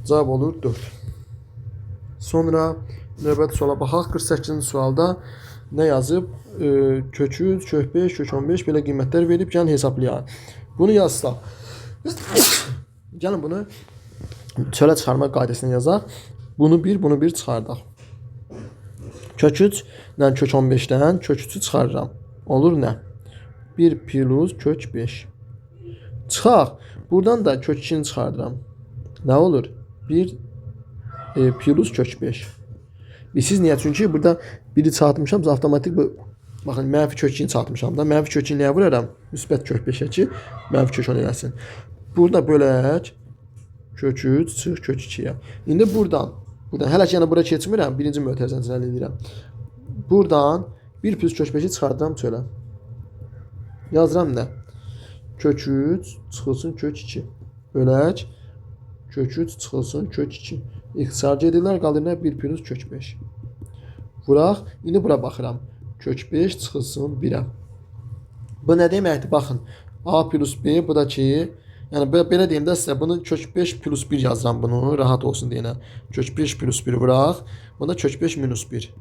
Cavab olur 4. Sonra növbəti suala baxaq. 48-ci sualda nə yazıb? Kök 3, kök 5, kök 15 belə qiymətlər verib. Gəlin hesablayaq. Bunu yazsaq. Gəlin bunu çölə çıxarma qaydasını yazaq. Bunu 1, bunu 1 çıxardaq. Kök 3 ilə kök 15-dən kök 3'ü çıxarıram. Olur nə? 1 plus kök 5. Çıxaq. Buradan da kök 2'ni çıxardıram. Nə olur? 1 plus kök 5. Siz niyə? Çünki burada 1'i çarpmışam, avtomatik bu baxın mənfi kök 2'ni çarpmışam da. Mənfi kök 2'ni nəyə vuraram? Müsbət kök 5'ə ki, mənfi kök 10 eləsin. Burada bölək kök 3 çıx kök 2'yə. İndi buradan hələ ki yəni bura keçmirəm. Birinci mötərizəni əldə edirəm. Buradan 1 plus kök 5'i çıxardıram çölə. Yazıram nə? Kök 3 çıxılsın kök 2. Bölək kök 3 çıxılsın kök 2. İxtisarca edirlər, qalır nə? 1 plus kök 5. Vuraq. İndi bura baxıram. Kök 5 çıxılsın 1'ə. Bu nə deməkdir? Baxın. A plus b, bu da ki, yəni belə deyim də sizə, bunu kök 5 plus 1 yazıram bunu, rahat olsun deyənə. Kök 5 plus 1 vuraq. Bu da kök 5 minus 1.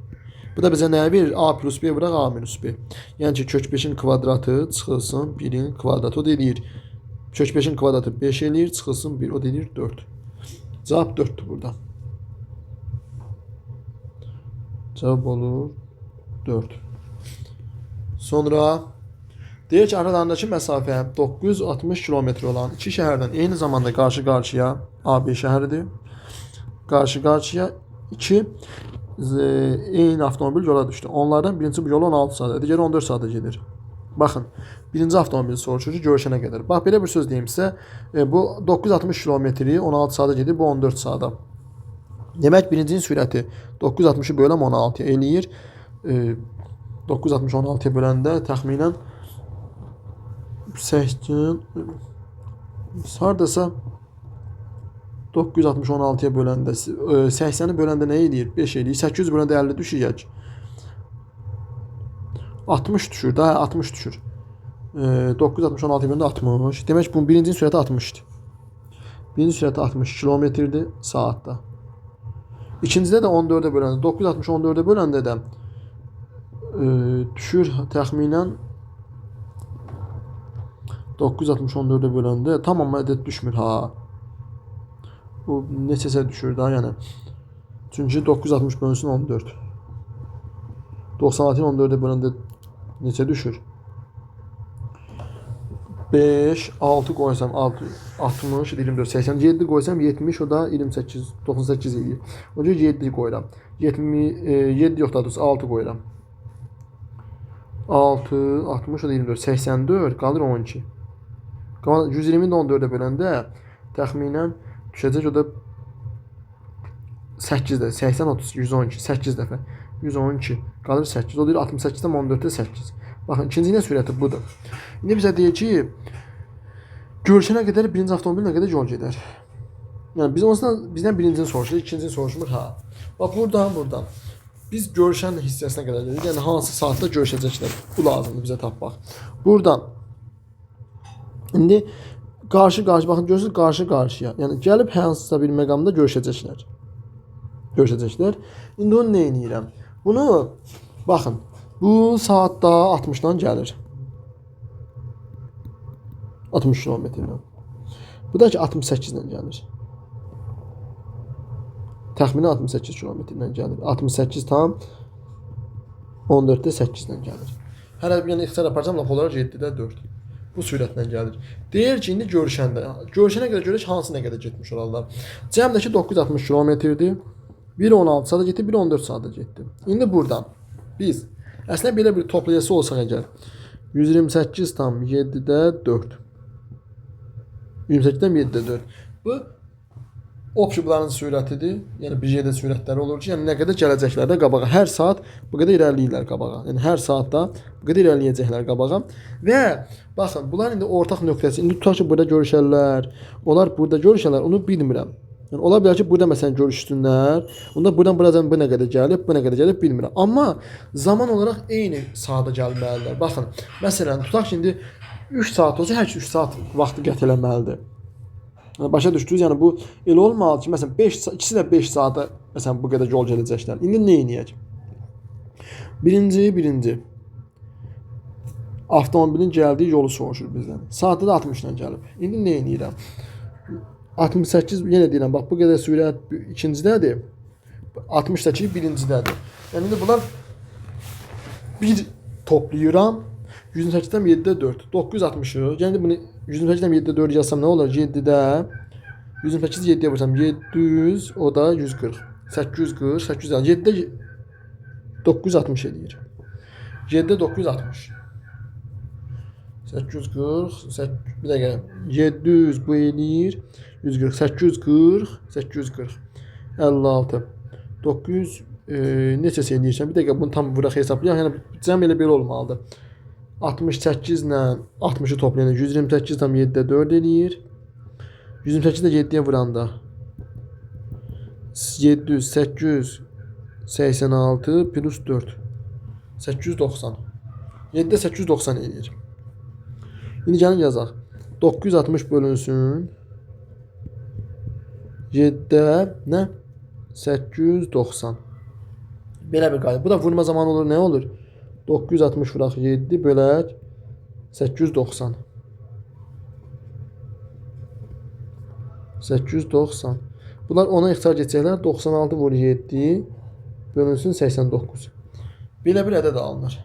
Bu da bizə nəyə verir? A plus b vuraq a minus b. Yəni ki, kök 5'in kvadratı çıxılsın 1'in kvadratı. O da eləyir. Kök 5'in kvadratı 5 eləyir, çıxılsın 1. O da eləyir 4. Cavab 4'dür burada. Cavab olur 4. Sonra deyir ki, aralarındakı məsafə 960 kilometre olan iki şəhərdən eyni zamanda qarşı-qarşıya AB şəhəridir. Qarşı-qarşıya iki eyni avtomobil yola düşdü. Onlardan birinci bu yol 16 saat, digəri 14 saata gedir. Baxın, birinci avtomobil soruşur ki, görüşənə qədər. Bax, belə bir söz deyim sizə. Bu 960 kilometri 16 saata gedir, bu 14 saata. Demək, birincinin sürəti 960'ı böləm 16'ya eləyir. 960 16'ya böləndə təxminən 80 hardasa 960 16'ya böləndə 80'i böləndə nə eləyir? 5 eləyir. 800 böləndə 50 düşür. 60 düşür da, 60 düşür. 960 16'ya böləndə 60. Demək bu birincinin sürəti 60'dır. Birinci sürəti 60 kilometrdir saatda. İkincidə də 14'ə böləndə 960 14'ə böləndə də düşür təxminən 960 14'ə böləndə tamam ədəd düşmür ha. Bu neçəsə düşür da yəni. Çünki 960 bölünsün 14. 96'ın 14'ə böləndə neçə düşür? 5, 6 qoysam 6, 60, 24, 87 qoysam 70, o da 28, 98 eləyir. O cür 7 qoyuram. 7 yox da 6 qoyuram. 6, 60, o da 24, 84, qalır 12. 120'ni də 14'ə böləndə təxminən düşəcək, o da 8 də, 80, 30, 112, 8 dəfə. 112, qalır 8, o deyir 68'dən 14'ə 8. Baxın, ikincinin sürəti budur. İndi bizə deyir ki, görüşənə qədər birinci avtomobil nə qədər yol gedər. Yəni bizdən birincini soruşur, ikincini soruşmur ha. Bax buradan. Biz görüşən hissəsinə qədər dedik. Yəni hansı saatda görüşəcəklər? Bu lazımdır bizə tapmaq. Buradan indi qarşı-qarşı baxın, görürsünüz qarşı-qarşıya. Yəni gəlib hansısa bir məqamda görüşəcəklər. İndi onu nə edirəm? Bunu baxın, bu saatda 60'dan gəlir. 60 kilometrlə. Bu da ki 68 ilə gəlir. Təxminən 68 kilometrlə gəlir. 68 tam 14-də 8 ilə gəlir. Hələ bir yəni ixtisar aparacam, lap olaraq 7-də 4. Bu sürətlə gəlir. Deyir ki, indi görüşəndə. Görüşənə qədər görək hansı nə qədər getmiş olarlar. Cəmdəki 960 kilometrdir. 1:16 saata getdi, 1:14 saata getdi. İndi buradan biz əslində belə bir toplayası olsaq əgər 128 tam 7-də 4. 28-dən 7-də 4. Bu opşibların sürətidir. Yəni bir yerdə sürətləri olur ki, yəni nə qədər gələcəklərdə qabağa. Hər saat bu qədər irəliləyirlər qabağa. Yəni hər saatda bu qədər irəliləyəcəklər qabağa. Və baxın, bunlar indi ortaq nöqtəsi. İndi tutaq ki, burada görüşərlər. Onlar burada görüşərlər, onu bilmirəm. Yəni ola bilər ki, burada məsələn görüşsünlər. Onda buradan buradan bu nə qədər gəlib, bu nə qədər gəlib bilmirəm. Amma zaman olaraq eyni saata gəlməlidirlər. Baxın, məsələn, tutaq ki, indi 3 saat olsa, hər 3 saat vaxtı qət eləməlidir. Yəni başa düşdünüz? Yəni bu elə olmalı ki, məsələn ikisi də 5 saata məsələn bu qədər yol gedəcəklər. İndi nə edəcəyik? Birinci avtomobilin gəldiyi yolu soruşur bizdən. Saatda da 60 ilə gəlib. İndi nə edirəm? 68 yenə deyirəm, bax bu qədər sürət ikincidədir. 60-dakı birincidədir. Yəni indi bunlar bir toplayıram. 128-dən 7-də 4. 960-ı. Yəni bunu 128-dən 7-də 4 yazsam nə olur? 7-də 128 7-yə vursam 700, o da 140. 840, 860. 7-də 960 eləyir. 7-də 960. 840, bir dəqiqə. 700 bu eləyir. 140, 840, 840. 56. 900 neçəsi eləyirsən? Bir dəqiqə bunu tam vuraq hesablayaq. Yəni cəm elə belə olmalıdır. 68 ilə 60-ı toplayanda 128 tam 7-də 4 eləyir. 128 də 7-yə vuranda 700, 886 plus 4. 890. 7-də 890 eləyir. İndi gəlin yazaq. 960 bölünsün 7-də nə? 890. Belə bir qayda. Bu da vurma zamanı olur. Nə olur? 960 vuraq 7 bölək 890. 890. Bunlar ona ixtisar geçəcəklər. 96 vur 7 bölünsün 89. Belə bir ədəd alınır.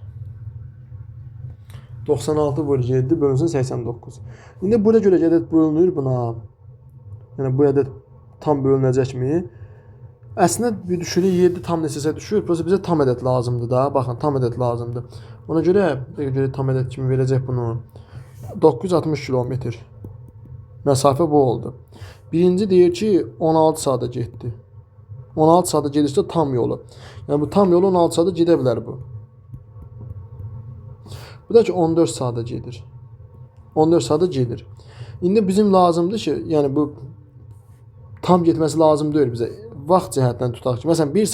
96 vur 7 bölünsün 89. İndi burada görə ədəd bölünür buna. Yəni bu ədəd tam bölünəcəkmi? Əslində bir düşürük 7 tam neçəsə düşür. Prosta bizə tam ədəd lazımdır da. Baxın, tam ədəd lazımdır. Ona görə tam ədəd kimi verəcək bunu. 960 kilometr. Məsafə bu oldu. Birinci deyir ki 16 saata getdi. 16 saata gedirsə tam yolu. Yəni bu tam yolu 16 saata gedə bilər bu. Bu da ki 14 saata gedir. 14 saata gedir. İndi bizim lazımdır ki, yəni bu tam getməsi lazım deyil bizə. Vaxt cəhətdən tutaq ki, məsələn 1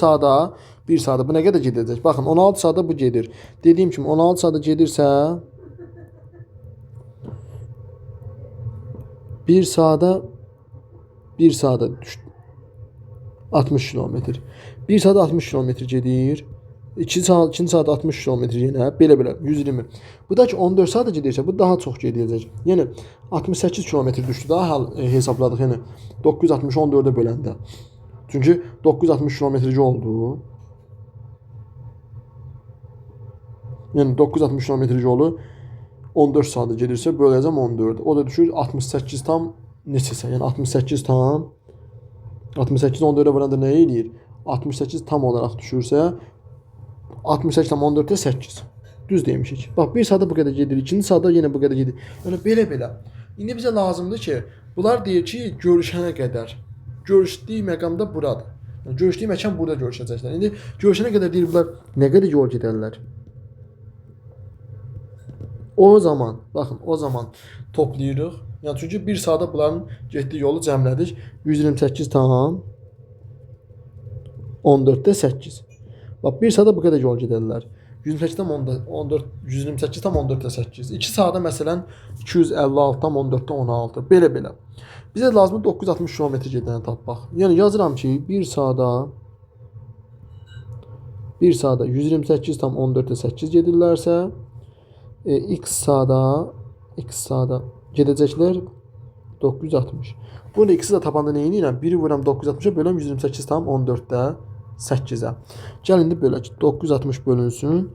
saata bu nə qədər gedəcək? Baxın 16 saata bu gedir. Dediyim kimi 16 saata gedirsə 1 saata 60 kilometr. 1 saat 60 kilometr gedir. 2 saat 60 kilometr yenə belə 120. Bu da ki 14 saat gedirsə bu daha çox gedəcək. Yəni 68 kilometr düşdü daha hesabladıq. Yəni 960 14-ə böləndə. Çünki 960 kilometrci oldu. Yəni 960 kilometrci yolu 14 saata gedirsə böləcəm 14. O da düşür 68 tam neçəsə? Yəni 68 tam 68 14-ə vuranda nə eləyir? 68 tam olaraq düşürsə 68 tam 14-də 8. Düz demişik. Bax 1 saata bu qədər gedir, 2-ci saata yenə bu qədər gedir. Yəni belə. İndi bizə lazımdır ki, bunlar deyir ki, görüşənə qədər. Görüşdüyü məqamda buradır. Yəni görüşdüyü məkan burada görüşəcəklər. İndi görüşənə qədər deyir bunlar nə qədər yol gedərlər? O zaman, baxın, o zaman toplayırıq. Yəni çünki 1 saata bunların getdiyi yolu cəmlədik. 128 tam 14-də 8. Bax 1 saata bu qədər yol gedərlər. 128 tam 14, 128 tam 14-də 8. 2 saata məsələn 256 tam 14-də 16. Belə. Bizə lazımdır 960 kilometr gedəni tapmaq. Yəni yazıram ki, 1 saata 128 tam 14-də 8 gedirlərsə, x saata Gedəcəklər 960. Bunu ikisi də tapanda nə edirəm? Biri vuram 960-a böləm 128 tam 14-də 8-ə. Gəl indi bölək. 960 bölünsün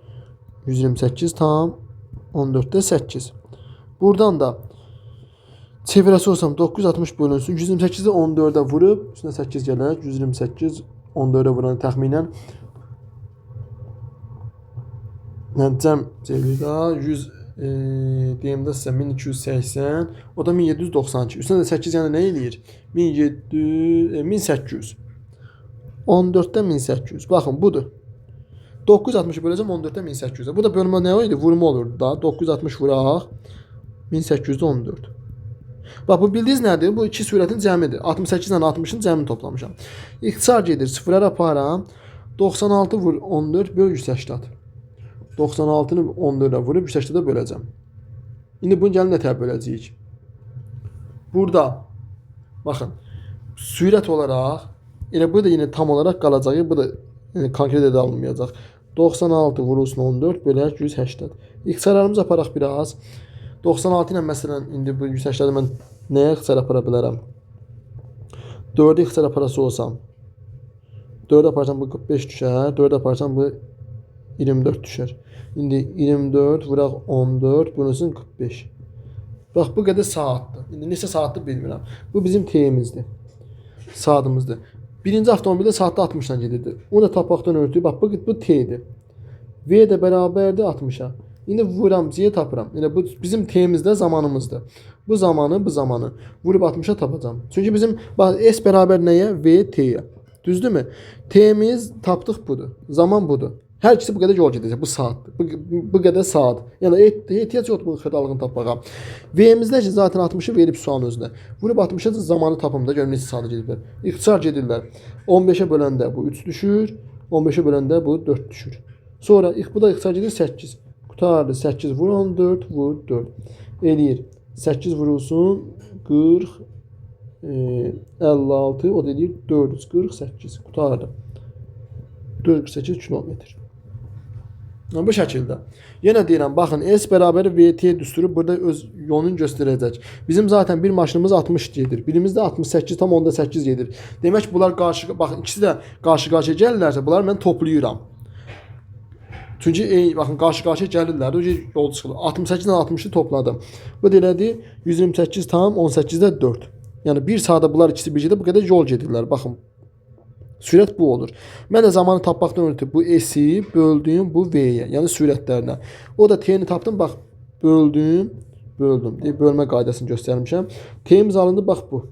128 tam 14-də 8. Buradan da çevirəsi olsam 960 bölünsün 128-i 14-ə vurub üstünə 8 gələk. 128 14-ə vuran təxminən cəm çevirdə 100 deyim də sizə 1280, o da 1792. Üstünə də 8 yəni nə eləyir? 1700 1800. 14-də 1800. Baxın budur. 960 böləcəm 14-də 1800. Bu da bölmə nə idi? Vurma olurdu da. 960 vuraq 1800-də 14. Bax bu bildiyiniz nədir? Bu iki sürətin cəmidir. 68 ilə 60-ın cəmini toplamışam. İxtisar gedir. Sıfırlara aparam. 96 vur 14 böl 180. 96-nı 14-ə vurub 180-də böləcəm. İndi bunu gəlin nətər böləcəyik? Burada baxın. Sürət olaraq elə bu da yenə tam olaraq qalacaq. Bu da konkret edə alınmayacaq. 96 vurulsun 14 bölək 180. İxtisarlarımızı aparaq biraz. 96 ilə məsələn indi bu 180-də mən nəyə ixtisar apara bilərəm? 4-ə ixtisar aparası olsam 4-ə aparsam bu 45 düşər. 4-ə aparsam bu 24 düşər. İndi 24 vuraq 14 bölünsün 45. Bax bu qədər saatdır. İndi neçə saatdır bilmirəm. Bu bizim T-imizdir. Saatımızdır. Birinci avtomobildə saatda 60-la gedirdi. Onu da tapaqdan ötürü. Bax bu T-dir. V də bərabərdir 60-a. İndi vuram Z-yə tapıram. Yəni bu bizim T-imizdə zamanımızdır. Bu zamanı vurub 60-a tapacağam. Çünki bizim bax S bərabər nəyə? V T-yə. Düzdürmü? T-imiz tapdıq budur. Zaman budur. Hər ikisi bu qədər yol gedəcək. Bu saatdır. Bu qədər saat. Yəni ehtiyac yoxdur bu xədalığını tapmağa. V-imizdə ki zaten 60-ı verib sualın özünə. Vurub 60-a zamanı tapımda görün neçə saat gediblər. İxtisar gedirlər. 15-ə böləndə bu 3 düşür. 15-ə böləndə bu 4 düşür. Sonra bu da ixtisar gedir 8. Qutardı 8 vur 14 vur 4. Eləyir. 8 vurulsun 40 56 o da eləyir 448. Qutardı. 448 kilometr. Bu şəkildə. Yenə deyirəm, baxın S bərabər VT düsturu burada öz yolunu göstərəcək. Bizim zaten bir maşınımız 60 gedir. Birimizdə 68 tam 10-8 gedir. Demək bunlar qarşı, baxın ikisi də qarşı-qarşıya gəlirlərsə, bunlar mən toplayıram. Çünki baxın qarşı-qarşıya gəlirlər, o yol çıxılır. 68 ilə 60-ı topladım. Bu da elədi 128 tam 18-də 4. Yəni bir saata bunlar ikisi birlikdə bu qədər yol gedirlər. Baxın. Sürət bu olur. Mən də zamanı tapmaqdan ötürü bu S-i böldüm bu V-yə, yəni sürətlərinə. O da T-ni tapdım, bax böldüm. Deyib bölmə qaydasını göstərmişəm. T-imiz alındı, bax bu.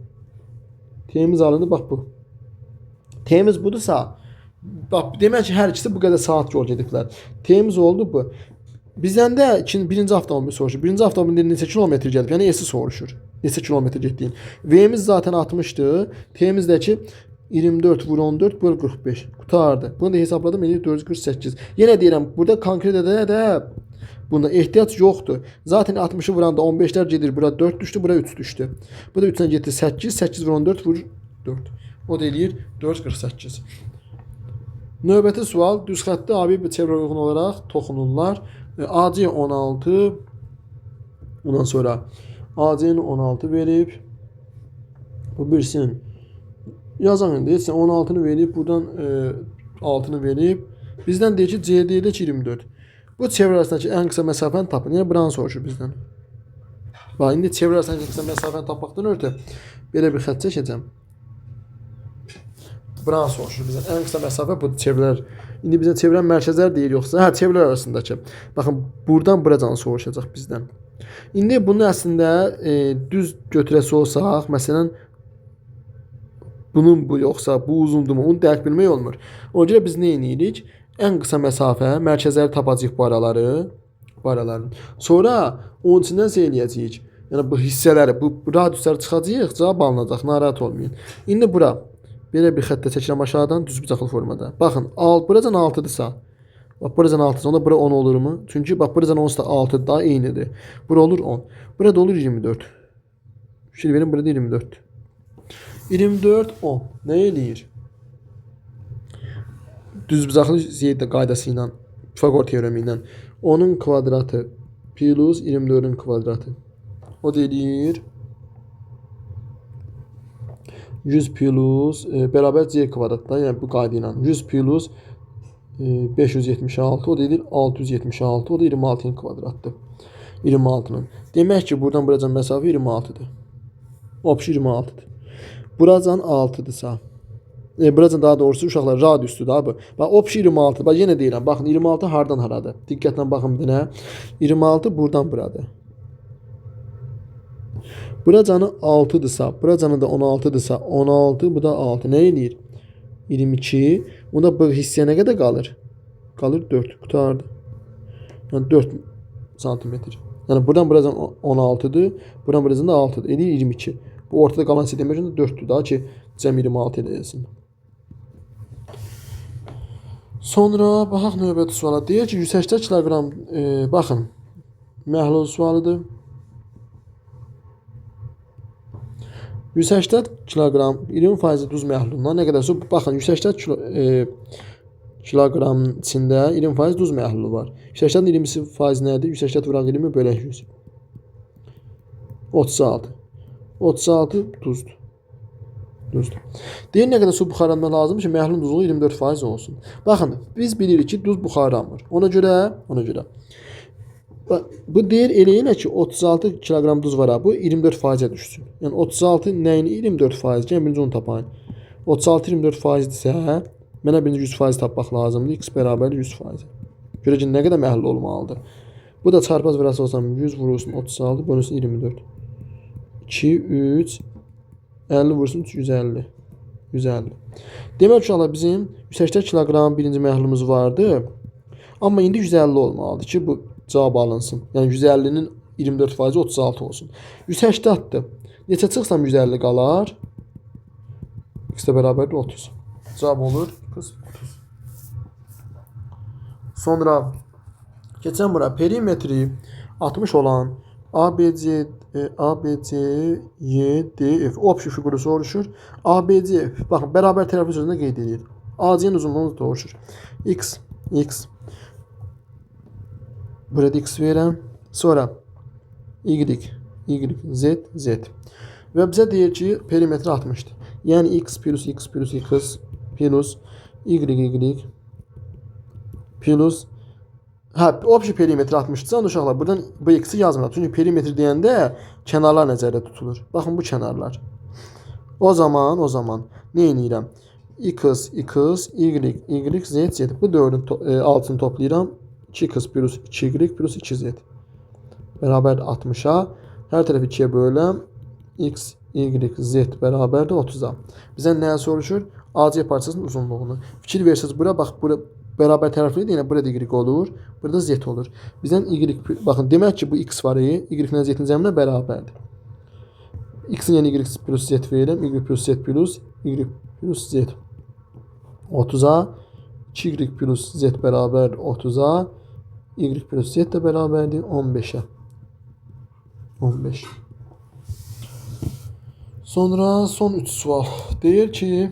T-imiz alındı, bax bu. T-imiz budursa, bax demək ki, hər ikisi bu qədər saat yol gediblər. T-imiz oldu bu. Bizdən də birinci avtomobil soruşur. Birinci avtomobildə neçə kilometr gedib? Yəni S-i soruşur. Neçə kilometr getdiyin. V-imiz zaten 60-dır. T-imizdəki 24 vur 14 böl 45. Qutardı. Bunu da hesapladım. 448. Yenə deyirəm, burada konkret edə bunda ehtiyac yoxdur. Zaten 60-ı vuranda 15-lər gedir. Bura 4 düşdü, bura 3 düşdü. Bu da 3-dən getdi 8. 8 vur 14 vur 4. O da eləyir 448. Növbəti sual. Düz xəttdə abi çevrə uyğun olaraq toxunurlar. AC 16. Ondan sonra AC-ni 16 verib. Bu birsin. Yazan indi. Heç 16-nı verib, buradan 6-nı verib. Bizdən deyir ki, CD ilə 24. Bu çevrə arasındakı ən qısa məsafəni tapın. Yəni buranı soruşur bizdən. Bax, indi çevrə arasındakı qısa məsafəni tapmaqdan ötürü belə bir xətt çəkəcəm. Buranı soruşur bizdən. Ən qısa məsafə bu çevrələr. İndi bizə çevrən mərkəzlər deyir yoxsa, hə çevrələr arasındakı. Baxın, buradan buracan soruşacaq bizdən. İndi bunu əslində düz götürəsi olsaq, məsələn bunun bu yoxsa bu uzundumu onu dəqiq bilmək olmur. Ona görə biz nə edirik? Ən qısa məsafə, mərkəzləri tapacağıq bu araların. Sonra onun içindən şey eləyəcəyik. Yəni bu hissələri, bu radiusları çıxacağıq, cavab alınacaq, narahat olmayın. İndi bura belə bir xəttə çəkirəm aşağıdan düzbucaqlı formada. Baxın, buracan 6-dırsa, bax buracan 6-dırsa, onda bura 10 olurmu? Çünki bax buracan 10-sa 6 da eynidir. Bura olur 10. Burada olur 24. Fikir verin, burada 24. 24 10 nə eləyir? Düzbucaqlı qaydası ilə, Pifaqor teoremi ilə 10-un kvadratı plus 24-ün kvadratı. O da eləyir 100 plus bərabər c kvadratda, yəni bu qayda ilə 100 plus 576, o da edir 676, o da 26-nın kvadratdır. 26-nın. Demək ki, buradan buracan məsafə 26-dır. Opşi 26-dır. Buracan 6-dırsa, buracan daha doğrusu uşaqlar radiusdur da bu. Bax, opşi 26. Bax, yenə deyirəm. Baxın, 26 hardan haradır? Diqqətlə baxın bir dənə. 26 buradan buradır. Buracanı 6-dırsa, buracanı da 16-dırsa, 16, bu da 6. Nə eləyir? 22. Bunda bu hissəyə nə qədər qalır? Qalır 4. Qutardı. Yəni 4 santimetr. Yəni buradan buracan 16'dır. Buradan buracan da 6'dır. Eləyir 22. Bu ortada qalan hissə demək üçün 4'dür daha ki cəm 26 edilsin. Sonra baxaq növbəti suala. Deyir ki 180 kiloqram baxın məhlul sualıdır. 180 kiloqram 20% duz məhlulundan nə qədərsə baxın 180 kiloqram içində 20% duz məhlulu var. 180-nin 20% nədir? 180 vuraq 20 bölək 100. 36. 36 duzdur. Düzdür. Deyir nə qədər su buxarlanma lazımdır ki, məhlulun duzluğu 24% olsun. Baxın, biz bilirik ki, duz buxarlanmır. Ona görə bu deyir eləyinə ki, 36 kiloqram duz var ha, bu 24%-ə düşsün. Yəni 36 nəyin 24%? Gəlin birinci onu tapayın. 36 24%-dirsə, mənə birinci 100% tapmaq lazımdır. X bərabər 100%. Görə ki, nə qədər məhlul olmalıdır? Bu da çarpaz vurası olsam 100 vurulsun 36 bölünsün 24. 2, 3, 50 vursun 150. 150. Demək uşaqlar bizim 180 kiloqram birinci məhlulumuz vardı. Amma indi 150 olmalıdır ki bu cavab alınsın. Yəni 150-nin 24% 36 olsun. 180-dir. Neçə çıxsam 150 qalar? X də bərabərdir 30. Cavab olur 30. Sonra keçən bura perimetri 60 olan ABC, YDF opşi fiquru soruşur. ABC, baxın, bərabər tərəfi sözündə qeyd edir. AC-nin uzunluğunu soruşur. X. Burada X verirəm. Sonra Y, Z. Və bizə deyir ki, perimetri 60-dır. Yəni X plus X plus X plus Y plus opşi perimetri 60-dırsa, uşaqlar buradan bu X-i yazmıram. Çünki perimetri deyəndə kənarlar nəzərdə tutulur. Baxın bu kənarlar. O zaman nə edirəm? X, Y, Z. Bu 4-ün altını toplayıram. 2x plus 2y plus 2z. Bərabər 60-a. Hər tərəfi 2-yə bölürəm. X, Y, Z bərabərdir 30-a. Bizdən nəyə soruşur? AC parçasının uzunluğunu. Fikir versiniz bura, bax, bura bərabər tərəflidir. Yəni burada Y olur, burada Z olur. Bizdən Y, baxın, demək ki bu X var, Y-lə Z-in cəminə bərabərdir. X-in yəni Y plus Z verirəm. Y plus Z plus Y plus Z. 30-a. 2y plus Z bərabər 30-a. Y plus Z də bərabərdir 15-ə. 15. Sonra son 3 sual. Deyir ki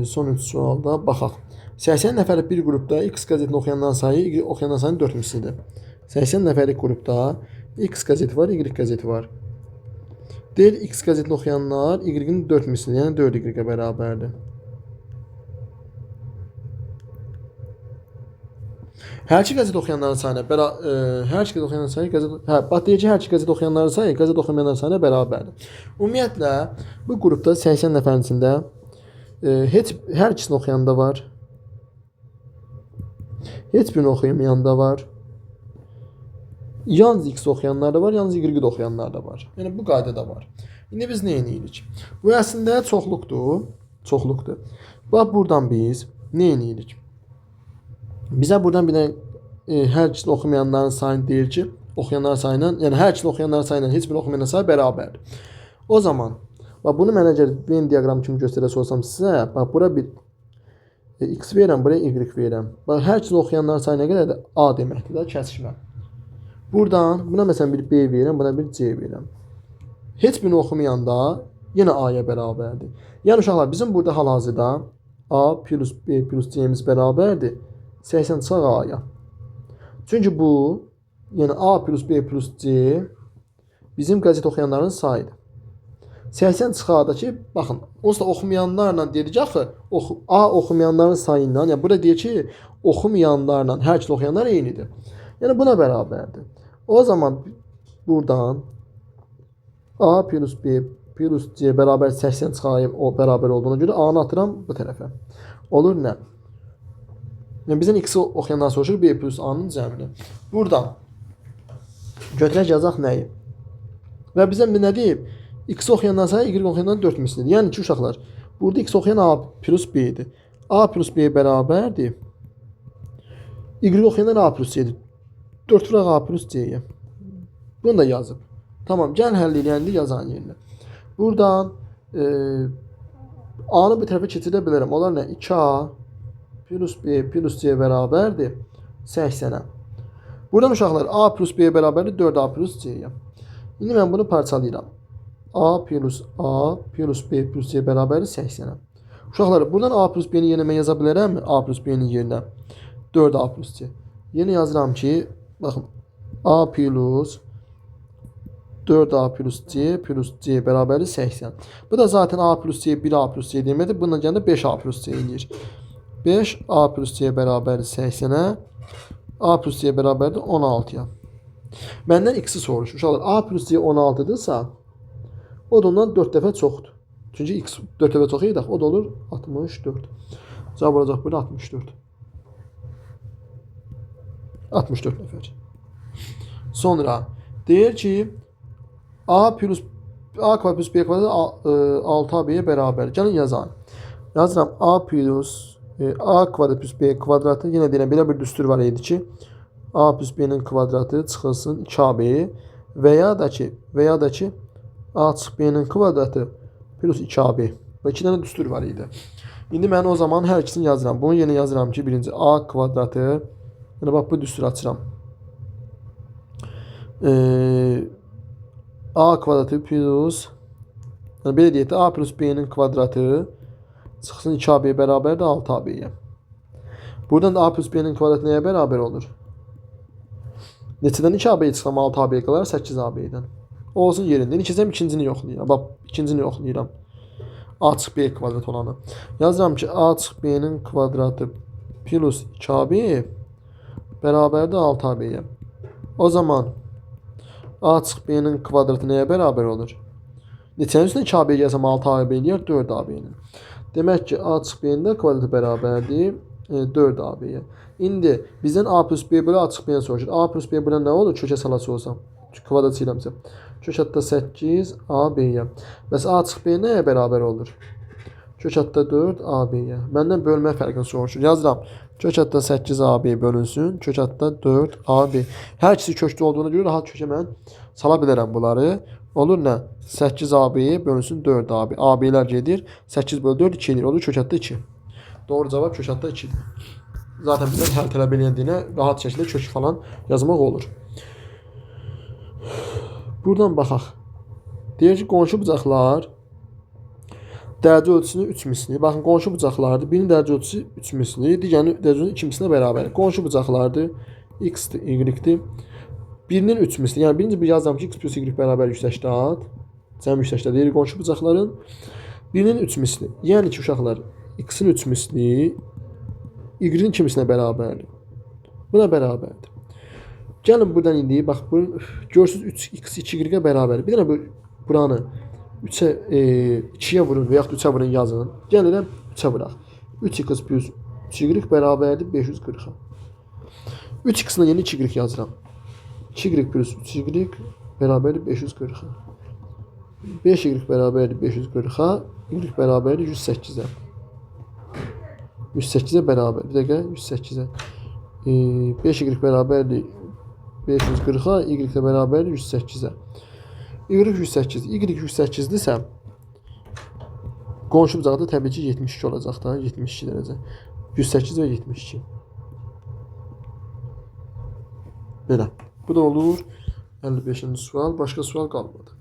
son 3 sualda baxaq. 80 nəfərlik bir qrupda X qəzetini oxuyanların sayı Y oxuyanların sayının 4 mislidir. 80 nəfərlik qrupda X qəzeti var, Y qəzeti var. Deyir X qəzetini oxuyanlar Y-in 4 mislidir, yəni 4Y-ə bərabərdir. Hər iki qəzet oxuyanların sayına qəzet oxuyanların sayı qəzet oxumayanların sayına bərabərdir. Ümumiyyətlə bu qrupda 80 nəfərin içində hər ikisini oxuyan da var. Heç birini oxuyamayan da var. Yalnız X oxuyanlar da var, yalnız Y oxuyanlar da var. Yəni bu qayda da var. İndi biz nə edirik? Bu əslində çoxluqdur. Bax buradan biz nə edirik? Bizə buradan bir də hər ikisini oxumayanların sayını deyir ki, oxuyanların sayıyla, yəni hər ikisini oxuyanların sayıyla heç birini oxumayanların sayı bərabərdir. O zaman bax bunu mənə əgər Venn diaqramı kimi göstərəcək olsam sizə, bax bura bir X verirəm, buraya Y verirəm. Bax hər ikisini oxuyanların sayı nə qədərdir? A deməkdir də, kəsişmə. Buradan buna məsələn bir B verirəm, buna bir C verirəm. Heç birini oxumayanda yenə A-ya bərabərdir. Yəni uşaqlar bizim burada hal-hazırda A plus B plus C-miz bərabərdir 80 sağ A-ya. Çünki bu Yəni A plus B plus C bizim qəzet oxuyanların sayıdır. 80 çıxarda ki, baxın, onsuz da oxumayanlarla dedik axı, A oxumayanların sayından, yəni burada deyir ki, oxumayanlarla hər ikisi oxuyanlar eynidir. Yəni buna bərabərdir. O zaman buradan A plus B plus C bərabər 80 çıxayıb o bərabər olduğuna görə A-nı atıram bu tərəfə. Olur nə? Yəni bizdən X-i oxuyandan soruşur B plus A-nın cəmini. Buradan götürək yazaq nəyi? Və bizə nə deyib? X oxuyandan sonra Y oxuyandan 4 mislidir. Yəni ki, uşaqlar, burada X oxuyan A plus B idi. A plus B bərabərdir. Y oxuyandan A plus C-dir. 4 vuraq A plus C-yə. Bunu da yazıb. Tamam, gəl həll eləyəndə yazan yerinə. Buradan A-nı bir tərəfə keçirə bilərəm. Onlar nə? 2A plus B plus C bərabərdir 80-ə. Buradan uşaqlar A plus B bərabərdir 4A plus C-yə. İndi mən bunu parçalayıram. A plus B plus C bərabərdir 80-ə. Uşaqlar, buradan A plus B-ni yenə mən yaza bilərəmmi? A plus B-nin yerinə 4A plus C. Yenə yazıram ki, baxın, A plus 4A plus C bərabərdir 80. Bu da zaten A plus C 1A plus C deməkdir. Bununla gəndə 5A plus C eləyir. 5A plus C bərabərdir 80-ə. A plus C bərabərdir 16-ya. Məndən X-i soruşur. Uşaqlar, A plus C 16-dırsa, o da ondan 4 dəfə çoxdur. Çünki X 4 dəfə çox idi, o da olur 64. Cavab olacaq burada 64. 64 nəfər. Sonra deyir ki, A kvadrat plus B kvadrat 6AB-yə bərabər. Gəlin yazalım. Yazıram A kvadrat plus B kvadratı. Yenə deyirəm, belə bir düstur var idi ki, A plus B-nin kvadratı çıxılsın 2AB və ya da ki A çıxıb B-nin kvadratı plus 2AB. Və 2 dənə düstur var idi. İndi mən o zaman hər ikisini yazıram. Bunu yenə yazıram ki, birinci A kvadratı, yəni bax bu düsturu açıram. A kvadratı plus, yəni belə deyək də, A plus B-nin kvadratı çıxsın 2AB bərabərdir 6AB-yə. Buradan da A plus B-nin kvadratı nəyə bərabər olur? Neçədən 2AB çıxsam 6AB qalar 8AB-dən. O olsun yerində. İkizəm ikincini yoxlayıram. Bax, ikincini yoxlayıram. A çıxıb B kvadrat olanı. Yazıram ki, A çıxıb B-nin kvadratı plus 2AB bərabərdir 6AB-yə. O zaman A çıxıb B-nin kvadratı nəyə bərabər olur? Neçənin üstünə 2AB gəlsəm 6AB eləyər 4AB-nin. Demək ki, A çıxıb B-nin də kvadratı bərabərdir 4AB-yə. İndi bizdən A plus B bölü A çıxıb B-ni soruşur. A plus B bölü nə olur? Kökə salası olsam. Kvadrat eləmsə. Kök hatta 8 AB-yə. Bəs A çıxıb B nəyə bərabər olur? Kök hatta 4 AB-yə. Məndən bölmə fərqini soruşur. Yazıram. Kök hatta 8 AB bölünsün. Kök hatta 4 AB. Hər ikisi köklü olduğuna görə rahat kökə mən sala bilərəm bunları. Olur nə? 8 AB bölünsün 4 AB. AB-lər gedir. 8 bölü 4 2 edir. Olur kök hatta 2. Doğru cavab kök hatta 2-dir. Zaten bizdən həll tələb eləyəndiyinə rahat şəkildə kök falan yazmaq olur. Buradan baxaq. Deyir ki, qonşu bucaqlar dərəcə ölçüsünü 3 misli. Baxın, qonşu bucaqlardır. Birinin dərəcə ölçüsü 3 misli, digərinin dərəcə ölçüsü 2 mislinə bərabər. Qonşu bucaqlardır. X-dir, Y-dir. Birinin 3 misli. Yəni birinci bir yazıram ki, X plus Y bərabər 180. Cəm 180 deyir qonşu bucaqların. Birinin 3 misli. Yəni ki, uşaqlar, X-in 3 misli Y-in 2 mislinə bərabərdir. Buna bərabərdir. Gəlin buradan indi, bax, görürsünüz 3x 2y-ə bərabər. Bir dənə buranı 2-yə vurun və yaxud 3-ə vurun yazın. Gəlirəm 3-ə vuraq. 3x plus 3y bərabərdir 540-a. 3x-lə yeni 2y yazıram. 2y plus 3y bərabərdir 540-a. 5y bərabərdir 540-a. Y bərabərdir 108-ə. 108-ə bərabər. Bir dəqiqə 108-ə. 5y bərabərdir 540-a, Y də bərabərdir 108-ə. Y 108, Y 108-dirsə, qonşu bucaqda təbii ki 72 olacaq da, 72 dərəcə. 108 və 72. Belə. Bu da olur 55-ci sual. Başqa sual qalmadı.